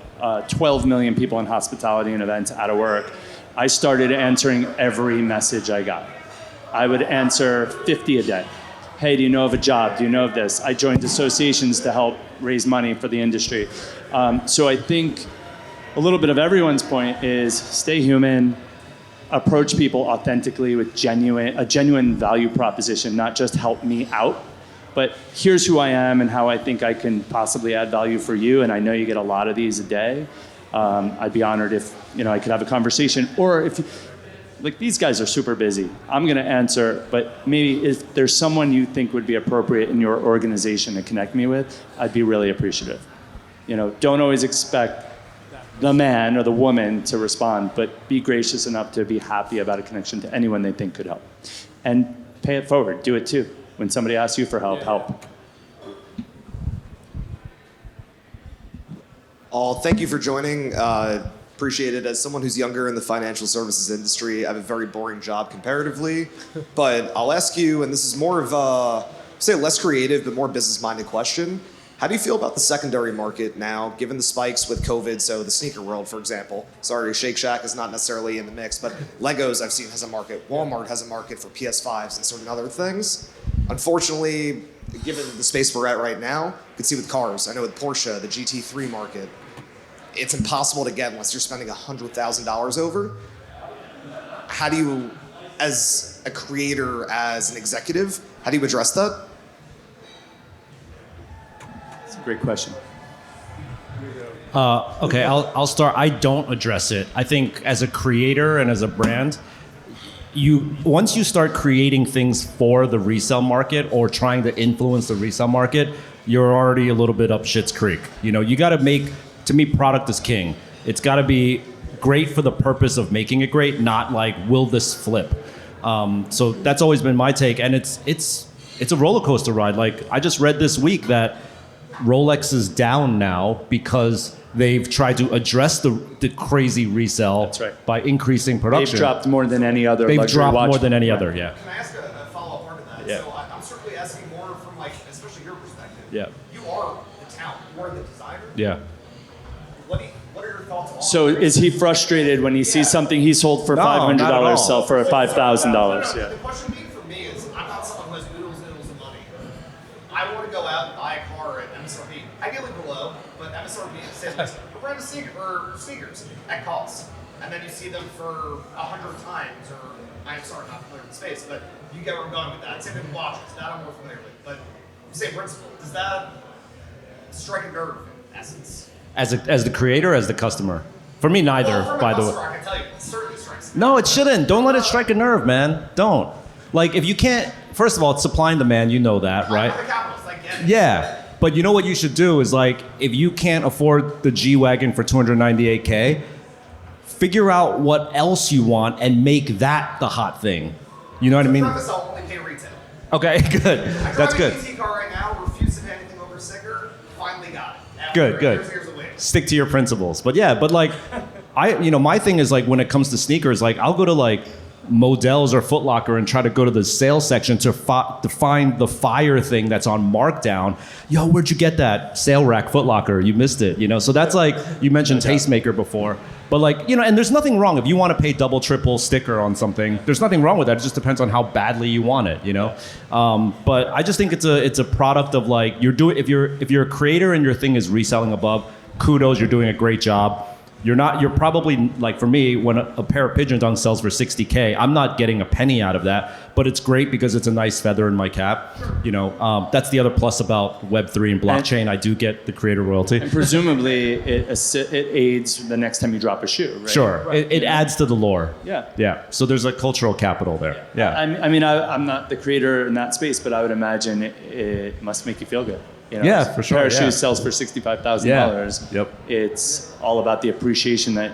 12 million people in hospitality and events out of work, I started answering every message I got. I would answer 50 a day. Hey, do you know of a job? Do you know of this? I joined associations to help raise money for the industry. So I think a little bit of everyone's point is stay human, approach people authentically with a genuine value proposition, not just help me out, but here's who I am and how I think I can possibly add value for you. And I know you get a lot of these a day. I'd be honored if I could have a conversation, or if like these guys are super busy. I'm going to answer, but maybe if there's someone you think would be appropriate in your organization to connect me with, I'd be really appreciative. Don't always expect the man or the woman to respond, but be gracious enough to be happy about a connection to anyone they think could help. And pay it forward. Do it too. When somebody asks you for help, help. Thank you for joining. Appreciate it. As someone who's younger in the financial services industry, I have a very boring job comparatively. But I'll ask you, and this is more of a, say less creative, but more business-minded question. How do you feel about the secondary market now, given the spikes with COVID? So the sneaker world, for example. Sorry, Shake Shack is not necessarily in the mix, but Legos I've seen has a market. Walmart has a market for PS5s and certain other things. Unfortunately, given the space we're at right now, you can see with cars. I know with Porsche, the GT3 market, it's impossible to get unless you're spending $100,000 over. How do you, as a creator, as an executive, how do you address that? That's a great question. Okay, I'll start. I don't address it. I think as a creator and as a brand, once you start creating things for the resale market or trying to influence the resale market, you're already a little bit up shit's creek. You got to make, to me, product is king. It's got to be great for the purpose of making it great, not like, will this flip? So that's always been my take, and it's a roller coaster ride. Like I just read this week that Rolex is down now because they've tried to address the crazy resale. That's right. By increasing production. They've dropped more than any other They've luxury dropped watch more than any brand. other, yeah. Can I ask a follow-up part of that? Yeah. So I'm certainly asking more from especially your perspective. Yeah. You are the talent. You are the designer. Yeah. What are your thoughts on So is he frustrated when he sees something he sold for No, not at all. $500 sell for $5,000? The Yeah. question being for me is, I'm not someone who has oodles of money. I want to go out and buy a car at MSRP, ideally below, but MSRP says a brand of sneakers at cost. And then you see them for 100 times, or I'm sorry, not familiar with the space, but you get where I'm going with that. Same with watches, that I'm more familiar with. But same principle. Does that strike a nerve in essence? As the creator, as the customer? For me, neither, Well, from a by the way. customer, I can tell you, it certainly strikes. No, it shouldn't. Don't let it strike a nerve, man. Don't. Like, if you can't, first of all, it's supply and demand. You know that, right? I'm a capitalist, I get it. Yeah. But you know what you should do is, like, if you can't afford the G-Wagon for $298K, figure out what else you want and make that the hot thing. You know what I mean? Preface, I'll only pay retail. Okay, good. I That's drive good. a GT car right now, refuse to pay anything over sticker, finally got it. Good, good. Here's a win. Stick to your principles. But yeah, but like, my thing is like when it comes to sneakers, like I'll go to like Modell's or Foot Locker and try to go to the sales section to find the fire thing that's on markdown. Yo, where'd you get that? Sale rack, Foot Locker. You missed it, you know? So that's like, you mentioned Tastemaker before. But like, you know, and there's nothing wrong if you want to pay double, triple sticker on something. There's nothing wrong with that. It just depends on how badly you want it, you know. But I just think it's a product of like if you're a creator and your thing is reselling above, kudos, you're doing a great job. You're probably like, for me, when a pair of Pigeon Dunks sells for $60K, I'm not getting a penny out of that, but it's great because it's a nice feather in my cap. You know, that's the other plus about Web3 and blockchain. I do get the creator royalty. And presumably, it aids the next time you drop a shoe, right? Sure, it adds to the lore. Yeah. Yeah. So there's a cultural capital there. Yeah. I mean, I'm not the creator in that space, but I would imagine it must make you feel good. You know, Yeah, for sure, A pair of yeah. shoes sells for $65,000. Yeah. Yep. It's all about the appreciation that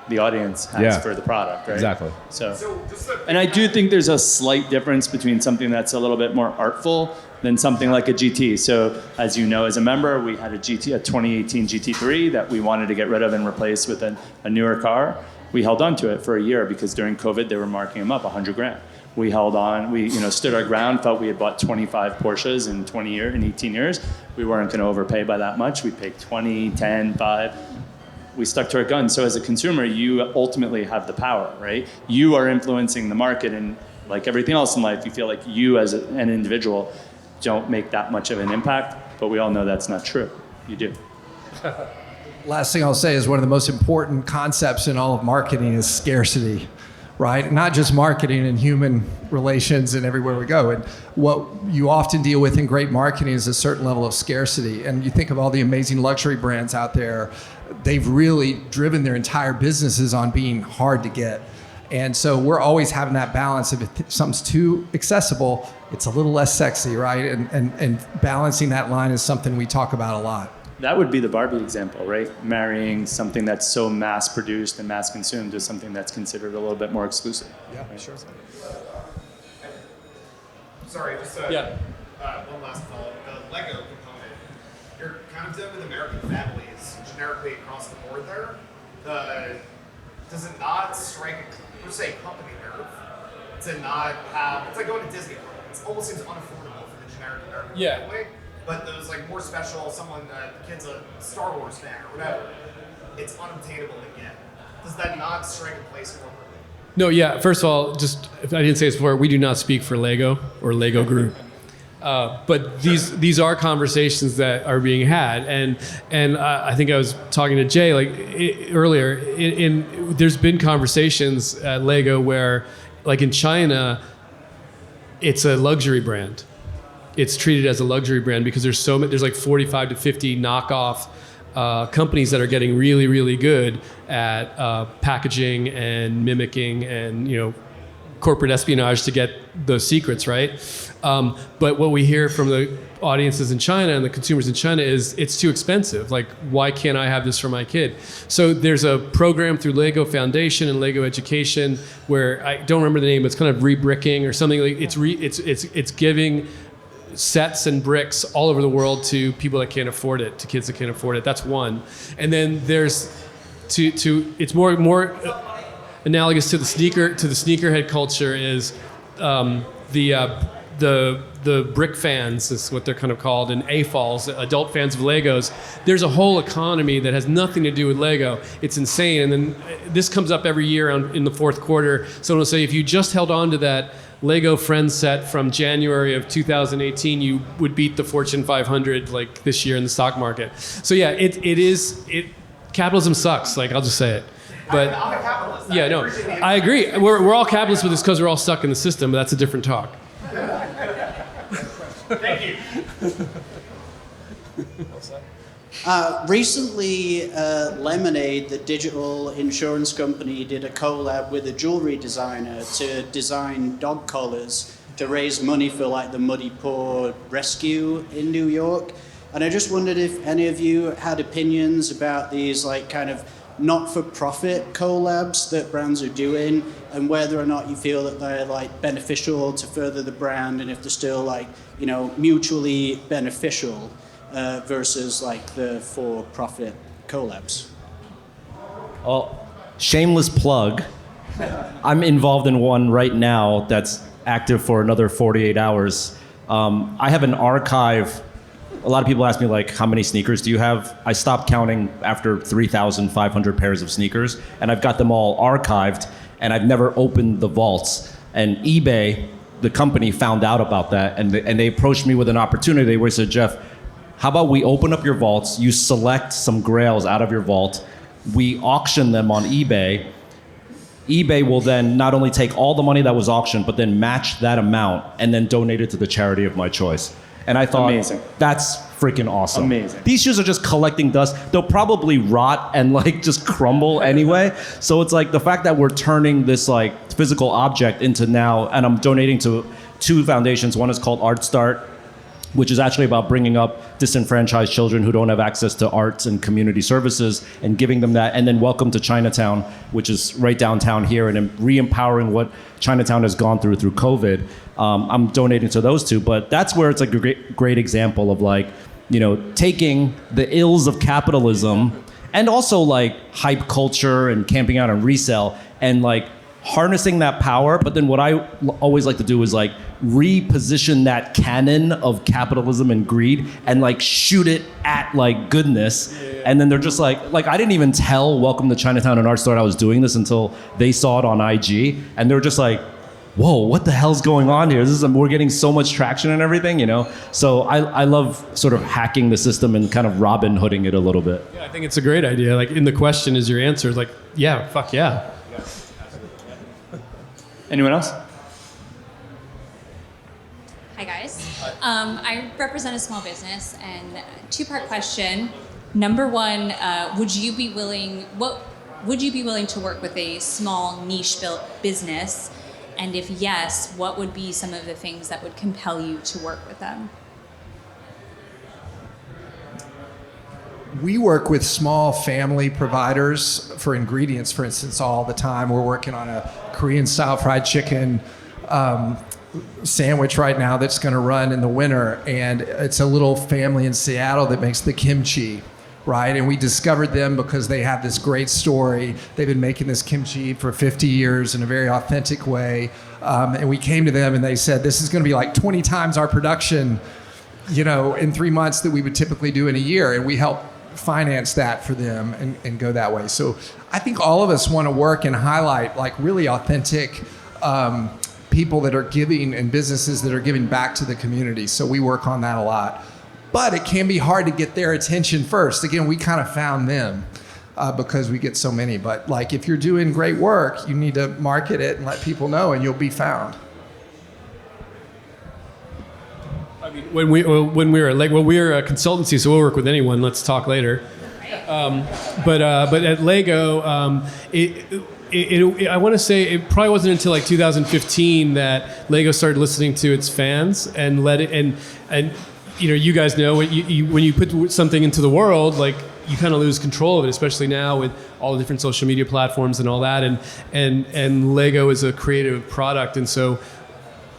the audience has Yeah. for the product, right? Exactly. So and I do think there's a slight difference between something that's a little bit more artful than something like a GT. So as you know, as a member, we had a 2018 GT3 that we wanted to get rid of and replace with a newer car. We held on to it for a year because during COVID, they were marking them up $100,000. We held on, we stood our ground, felt we had bought 25 Porsches in 18 years. We weren't gonna overpay by that much. We paid 20, 10, 5. We stuck to our guns. So as a consumer, you ultimately have the power, right? You are influencing the market, and like everything else in life, you feel like you as an individual don't make that much of an impact, but we all know that's not true. You do. Last thing I'll say is one of the most important concepts in all of marketing is scarcity, right? Not just marketing and human relations and everywhere we go. And what you often deal with in great marketing is a certain level of scarcity. And you think of all the amazing luxury brands out there, they've really driven their entire businesses on being hard to get. And so we're always having that balance of if something's too accessible, it's a little less sexy, right? And balancing that line is something we talk about a lot. That would be the Barbie example, right? Marrying something that's so mass produced and mass consumed to something that's considered a little bit more exclusive. Yeah, sure. Sorry, just one last follow-up. The Lego component, you're kind of doing with American families generically across the board there. Does it not strike a, per se, company nerve to not have, it's like going to Disney World. It almost seems unaffordable for the generic American family. But those like more special, the kid's a Star Wars fan or whatever, it's unobtainable to get. Does that not strike a place corporately? No, yeah. First of all, just if I didn't say this before, we do not speak for Lego or Lego Group. But these are conversations that are being had, and I think I was talking to Jay earlier. There's been conversations at Lego where, like in China, it's a luxury brand. It's treated as a luxury brand because there's like 45 to 50 knockoff companies that are getting really, really good at packaging and mimicking and corporate espionage to get those secrets, right? But what we hear from the audiences in China and the consumers in China is it's too expensive. Like, why can't I have this for my kid? So there's a program through Lego Foundation and Lego Education where I don't remember the name. It's kind of rebricking or something. Like it's giving sets and bricks all over the world to people that can't afford it, to kids that can't afford it. That's one. And then there's it's more analogous to the sneakerhead culture is the brick fans is what they're kind of called, and AFOLs, adult fans of Legos. There's a whole economy that has nothing to do with Lego. It's insane. And then this comes up every year in the fourth quarter. Someone will say, if you just held on to that Lego Friends set from January of 2018, you would beat the Fortune 500 like this year in the stock market. So yeah, capitalism sucks. Like, I'll just say it. But I'm a capitalist. yeah, no, I agree. We're all capitalists with this because we're all stuck in the system, but that's a different talk. Recently, Lemonade, the digital insurance company, did a collab with a jewelry designer to design dog collars to raise money for like the Muddy Paw Rescue in New York. And I just wondered if any of you had opinions about these like kind of not-for-profit collabs that brands are doing, and whether or not you feel that they're like beneficial to further the brand, and if they're still like, you know, mutually beneficial versus like the for-profit collabs. Well, shameless plug. I'm involved in one right now that's active for another 48 hours. I have an archive. A lot of people ask me, like, how many sneakers do you have? I stopped counting after 3,500 pairs of sneakers, and I've got them all archived, and I've never opened the vaults. And eBay, the company, found out about that, and they approached me with an opportunity where they said, Jeff, how about we open up your vaults, you select some grails out of your vault, we auction them on eBay. eBay will then not only take all the money that was auctioned, but then match that amount and then donate it to the charity of my choice. And I thought, Amazing. That's freaking awesome. Amazing. These shoes are just collecting dust. They'll probably rot and like just crumble anyway. So it's like the fact that we're turning this like physical object into now, and I'm donating to 2 foundations. One is called Art Start, which is actually about bringing up disenfranchised children who don't have access to arts and community services and giving them that. And then Welcome to Chinatown, which is right downtown here, and re-empowering what Chinatown has gone through COVID. I'm donating to those 2, but that's where it's like a great example of like, you know, taking the ills of capitalism and also like hype culture and camping out and resale and like harnessing that power. But then what I always like to do is like reposition that cannon of capitalism and greed and like shoot it at like goodness. And then they're just like I didn't even tell Welcome to Chinatown and Art Store I was doing this until they saw it on IG, and they were just like, whoa, what the hell's going on here? We're getting so much traction and everything, you know? So I love sort of hacking the system and kind of Robin Hooding it a little bit. Yeah, I think it's a great idea. Like, in the question is your answer. Like, yeah, fuck yeah. Anyone else? Hi guys. I represent a small business, and 2-part question. Number 1, would you be willing to work with a small niche built business? And if yes, what would be some of the things that would compel you to work with them? We work with small family providers for ingredients, for instance, all the time. We're working on a Korean-style fried chicken sandwich right now that's going to run in the winter, and it's a little family in Seattle that makes the kimchi, right? And we discovered them because they have this great story. They've been making this kimchi for 50 years in a very authentic way, and we came to them and they said, this is going to be like 20 times our production, you know, in 3 months that we would typically do in a year, and we help finance that for them and go that way. So I think all of us want to work and highlight like really authentic people that are giving and businesses that are giving back to the community. So we work on that a lot. But it can be hard to get their attention first. Again, we kind of found them because we get so many. But like if you're doing great work, you need to market it and let people know, and you'll be found. I mean, when we're a consultancy, so we'll work with anyone. Let's talk later. But at Lego, I want to say it probably wasn't until like 2015 that Lego started listening to its fans and let it and you know, you guys know when you put something into the world, like you kind of lose control of it, especially now with all the different social media platforms and all that. And Lego is a creative product, and so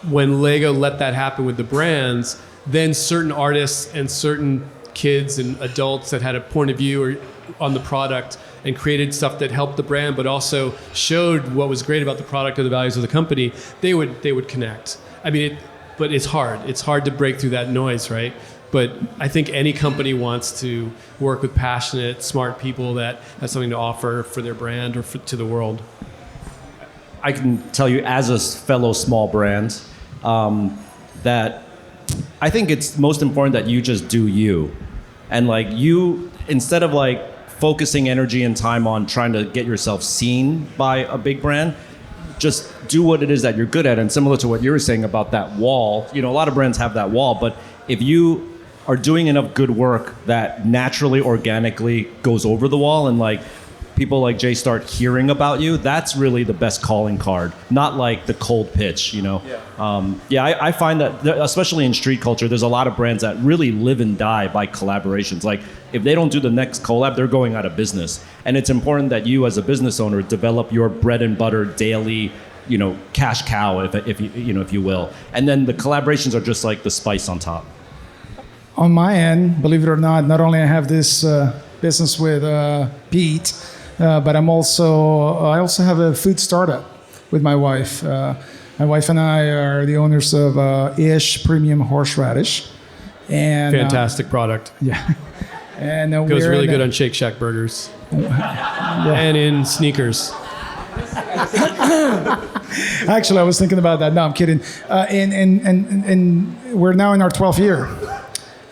when Lego let that happen with the brands, then certain artists and certain kids and adults that had a point of view or on the product and created stuff that helped the brand, but also showed what was great about the product or the values of the company, they would connect. I mean, but it's hard. It's hard to break through that noise, right? But I think any company wants to work with passionate, smart people that have something to offer for their brand or to the world. I can tell you as a fellow small brand that I think it's most important that you just do you. And like you, instead of like focusing energy and time on trying to get yourself seen by a big brand, just do what it is that you're good at. And similar to what you were saying about that wall, you know, a lot of brands have that wall, but if you are doing enough good work that naturally, organically goes over the wall, and like people like Jay start hearing about you, that's really the best calling card, not like the cold pitch, you know? I find that, especially in street culture, there's a lot of brands that really live and die by collaborations. Like, if they don't do the next collab, they're going out of business. And it's important that you, as a business owner, develop your bread and butter daily, you know, cash cow, if you will. And then the collaborations are just like the spice on top. On my end, believe it or not only I have this business with Pete, but I also have a food startup with my wife. My wife and I are the owners of Ish Premium Horseradish. And Fantastic product. Yeah. And goes really good on Shake Shack burgers. And in sneakers. Actually, I was thinking about that. No, I'm kidding. And we're now in our 12th year.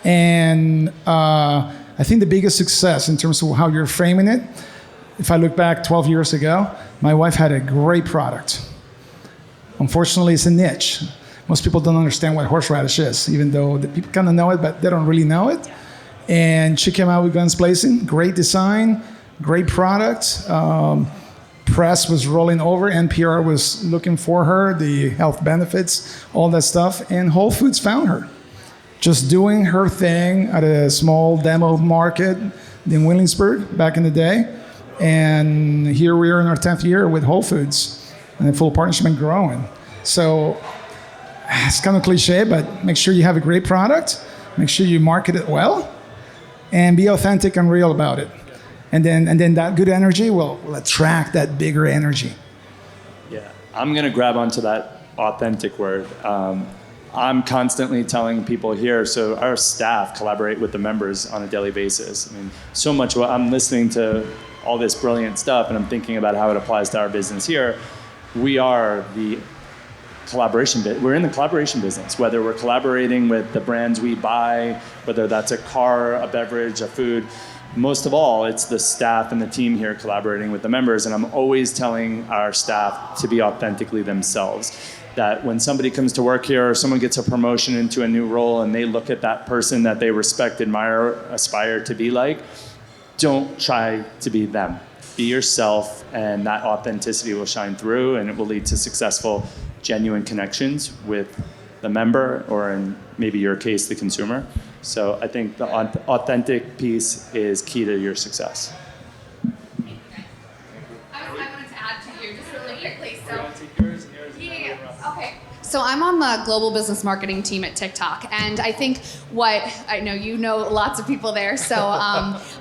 And I think the biggest success in terms of how you're framing it, if I look back 12 years ago, my wife had a great product. Unfortunately, it's a niche. Most people don't understand what horseradish is, even though the people kind of know it, but they don't really know it. And she came out with guns blazing, great design, great product. Press was rolling over, NPR was looking for her, the health benefits, all that stuff, and Whole Foods found her. Just doing her thing at a small demo market in Williamsburg back in the day. And here we are in our 10th year with Whole Foods and a full partnership and growing. So it's kind of cliche, but make sure you have a great product, make sure you market it well, and be authentic and real about it. And then that good energy will attract that bigger energy. Yeah, I'm gonna grab onto that authentic word. I'm constantly telling people here, so our staff collaborate with the members on a daily basis. I mean, so much what I'm listening to all this brilliant stuff and I'm thinking about how it applies to our business here. We are the collaboration bit. We're in the collaboration business, whether we're collaborating with the brands we buy, whether that's a car, a beverage, a food. Most of all, it's the staff and the team here collaborating with the members. And I'm always telling our staff to be authentically themselves. That when somebody comes to work here or someone gets a promotion into a new role and they look at that person that they respect, admire, aspire to be like, don't try to be them. Be yourself, and that authenticity will shine through, and it will lead to successful, genuine connections with the member, or in maybe your case, the consumer. So I think the authentic piece is key to your success. I wanted to add to you just really quickly. Okay. So I'm on the global business marketing team at TikTok, and I think I know you know lots of people there. So,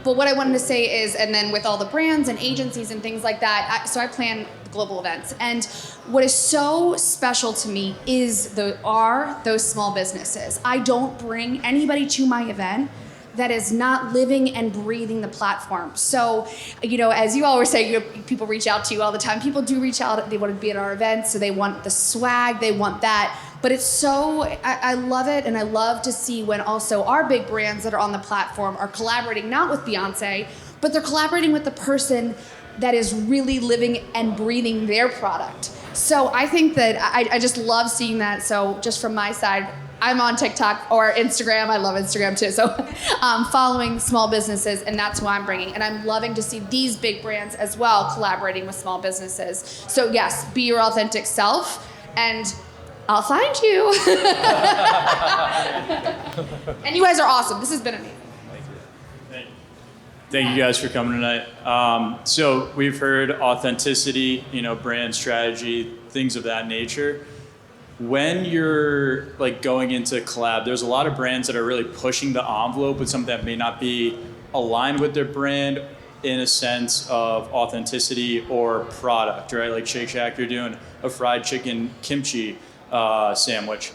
but what I wanted to say is, and then with all the brands and agencies and things like that, so I plan global events, and what is so special to me is those small businesses. I don't bring anybody to my event that is not living and breathing the platform. So, as you all were saying, people reach out to you all the time. People do reach out, they want to be at our events, so they want the swag, they want that. But it's so, I love it, and I love to see when also our big brands that are on the platform are collaborating, not with Beyonce, but they're collaborating with the person that is really living and breathing their product. So I think that I just love seeing that. So just from my side, I'm on TikTok or Instagram. I love Instagram too. So following small businesses, and that's who I'm bringing. And I'm loving to see these big brands as well collaborating with small businesses. So yes, be your authentic self, and I'll find you. And you guys are awesome. This has been amazing. Thank you guys for coming tonight. So we've heard authenticity, brand strategy, things of that nature. When you're going into collab, there's a lot of brands that are really pushing the envelope with something that may not be aligned with their brand in a sense of authenticity or product, right? Like Shake Shack, you're doing a fried chicken kimchi sandwich.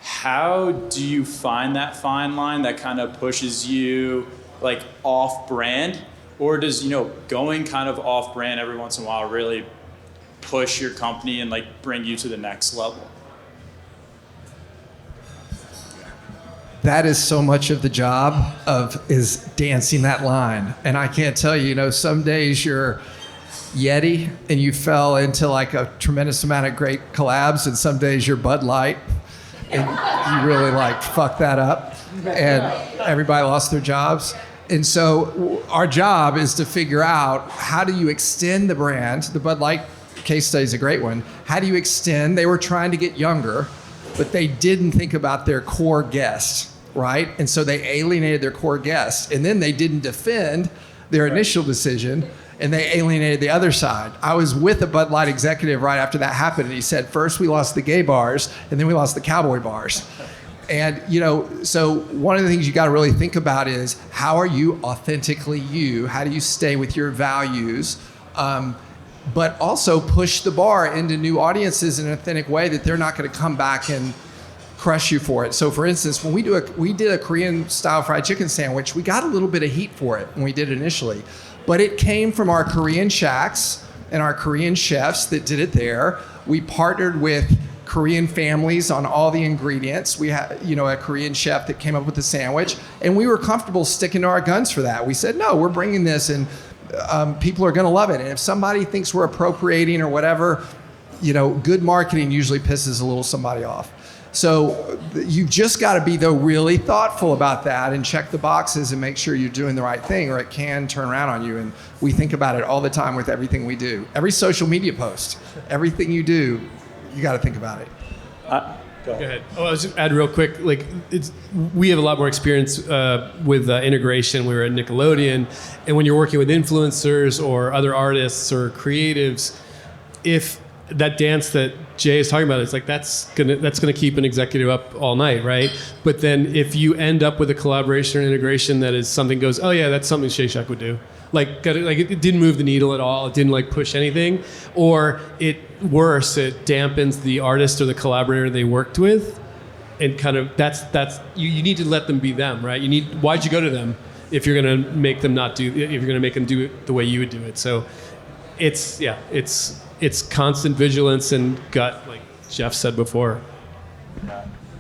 How do you find that fine line that kind of pushes you off brand, or does going kind of off brand every once in a while really push your company and bring you to the next level? That is so much of the job is dancing that line. And I can't tell you, some days you're Yeti and you fell into a tremendous amount of great collabs, and some days you're Bud Light and you really fuck that up. and everybody lost their jobs. And so our job is to figure out, how do you extend the brand? The Bud Light case study is a great one. How do you extend? They were trying to get younger, but they didn't think about their core guest, right? And so they alienated their core guest. And then they didn't defend their initial decision, and they alienated the other side. I was with a Bud Light executive right after that happened, and he said, first we lost the gay bars, and then we lost the cowboy bars. And, so one of the things you got to really think about is, how are you authentically you? How do you stay with your values? But also push the bar into new audiences in an authentic way that they're not going to come back and crush you for it. So for instance, when we did a Korean style fried chicken sandwich, we got a little bit of heat for it when we did it initially. But it came from our Korean shacks and our Korean chefs that did it there. We partnered with Korean families on all the ingredients. We had, a Korean chef that came up with the sandwich, and we were comfortable sticking to our guns for that. We said, no, we're bringing this, and people are going to love it. And if somebody thinks we're appropriating or whatever, good marketing usually pisses a little somebody off. So you've just got to be, though, really thoughtful about that and check the boxes and make sure you're doing the right thing, or it can turn around on you. And we think about it all the time with everything we do. Every social media post, everything you do, you got to think about it. Go ahead. Oh, I'll just add real quick. We have a lot more experience with integration. We were at Nickelodeon, and when you're working with influencers or other artists or creatives, if that dance that Jay is talking about, it's like that's gonna keep an executive up all night, right? But then if you end up with a collaboration or integration that is something goes, oh yeah, that's something Shake Shack would do. It didn't move the needle at all. It didn't push anything, or it dampens the artist or the collaborator they worked with, and kind of that's you need to let them be them, right? Why'd you go to them if you're gonna make them do it the way you would do it? So it's constant vigilance and gut, like Jeff said before.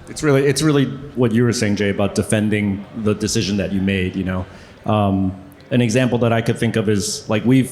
It's really what you were saying, Jay, about defending the decision that you made. An example that I could think of is, we've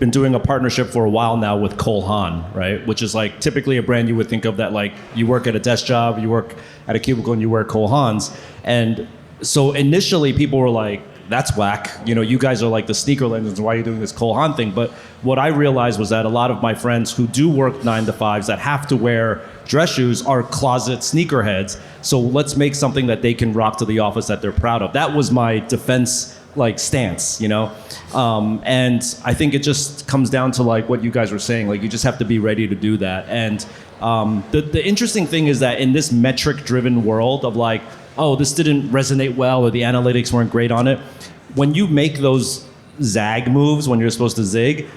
been doing a partnership for a while now with Cole Haan, right? Which is typically a brand you would think of that you work at a desk job, you work at a cubicle, and you wear Cole Haans. And so initially people were like, that's whack. You guys are the sneaker legends. Why are you doing this Cole Haan thing? But what I realized was that a lot of my friends who do work 9-to-5s that have to wear dress shoes are closet sneakerheads. So let's make something that they can rock to the office that they're proud of. That was my defense stance, and I think it just comes down to what you guys were saying. You just have to be ready to do that. And the interesting thing is that in this metric-driven world of oh, this didn't resonate well, or the analytics weren't great on it, when you make those zag moves when you're supposed to zig,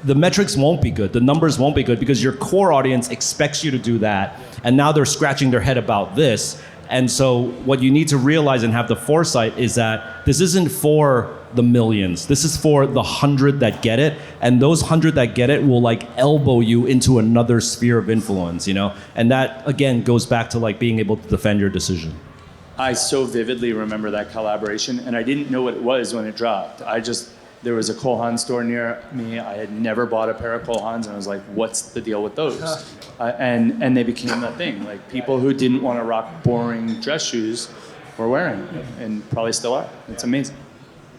the metrics won't be good. The numbers won't be good because your core audience expects you to do that, and now they're scratching their head about this. And so what you need to realize and have the foresight is that this isn't for the millions. This is for the 100 that get it. And those 100 that get it will elbow you into another sphere of influence, And that, again, goes back to being able to defend your decision. I so vividly remember that collaboration, and I didn't know what it was when it dropped. There was a Cole Haan store near me. I had never bought a pair of Cole Haans, and I was like, what's the deal with those? And they became that thing. People who didn't want to rock boring dress shoes were wearing them, and probably still are. It's amazing.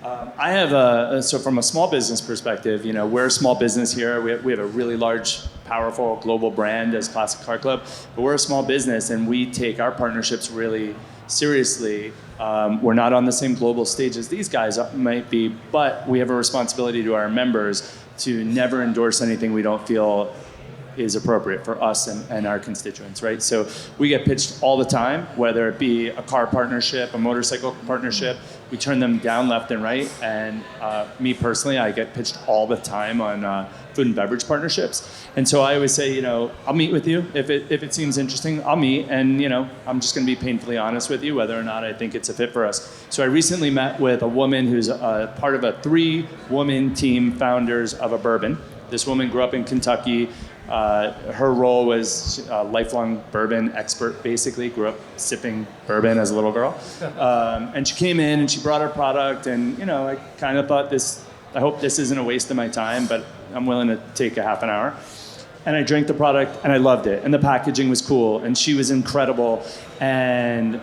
I have so from a small business perspective, we're a small business here. We have a really large, powerful global brand as Classic Car Club, but we're a small business, and we take our partnerships really seriously. We're not on the same global stage as these guys might be, but we have a responsibility to our members to never endorse anything we don't feel is appropriate for us and our constituents, right? So we get pitched all the time, whether it be a car partnership, a motorcycle partnership. We turn them down left and right. And me personally, I get pitched all the time on food and beverage partnerships. And so I always say, I'll meet with you. If it seems interesting, I'll meet. And, I'm just going to be painfully honest with you whether or not I think it's a fit for us. So I recently met with a woman who's part of a 3-woman team founders of a bourbon. This woman grew up in Kentucky. Her role was a lifelong bourbon expert, basically. Grew up sipping bourbon as a little girl. And she came in and she brought her product. And, I kind of thought I hope this isn't a waste of my time, but I'm willing to take a half an hour. and I drank the product and I loved it, and the packaging was cool, and she was incredible, and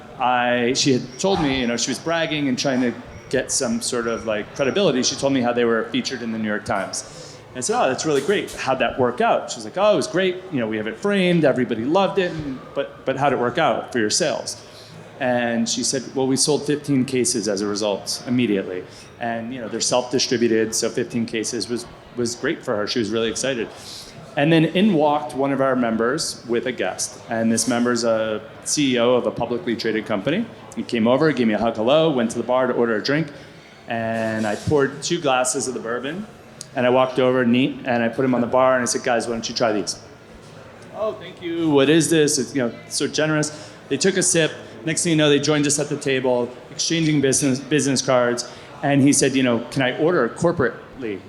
she had told me, she was bragging and trying to get some sort of like credibility. She told me how they were featured in the New York Times. And I said, oh, that's really great. How'd that work out? She was like, oh, it was great. We have it framed. Everybody loved it. But how'd it work out for your sales? And she said, well, we sold 15 cases as a result immediately. And they're self-distributed, so 15 cases was great for her. She was really excited. And then in walked one of our members with a guest. And this member's a CEO of a publicly traded company. He came over, gave me a hug, hello, went to the bar to order a drink. And I poured 2 glasses of the bourbon. And I walked over, and I put him on the bar, and I said, guys, why don't you try these? Oh, thank you. What is this? It's so generous. They took a sip. Next thing you know, they joined us at the table, exchanging business cards. And he said, can I order corporately?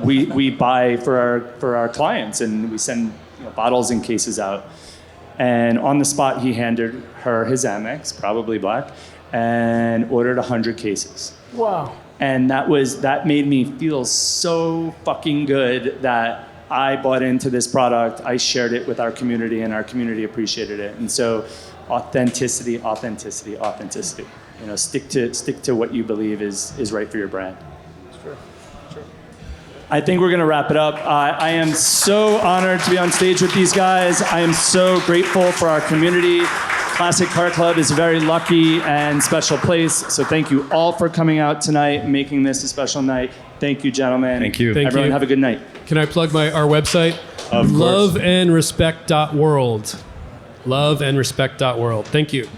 We buy for our clients, and we send bottles and cases out. And on the spot, he handed her his Amex, probably black, and ordered 100 cases. Wow. And that made me feel so fucking good that I bought into this product. I shared it with our community, and our community appreciated it. And so, authenticity. Stick to what you believe is right for your brand. Sure. I think we're gonna wrap it up. I am so honored to be on stage with these guys. I am so grateful for our community. Classic Car Club is a very lucky and special place. So thank you all for coming out tonight, making this a special night. Thank you, gentlemen. Thank you. Everyone have a good night. Can I plug our website? Of course. Loveandrespect.world. Loveandrespect.world. Thank you.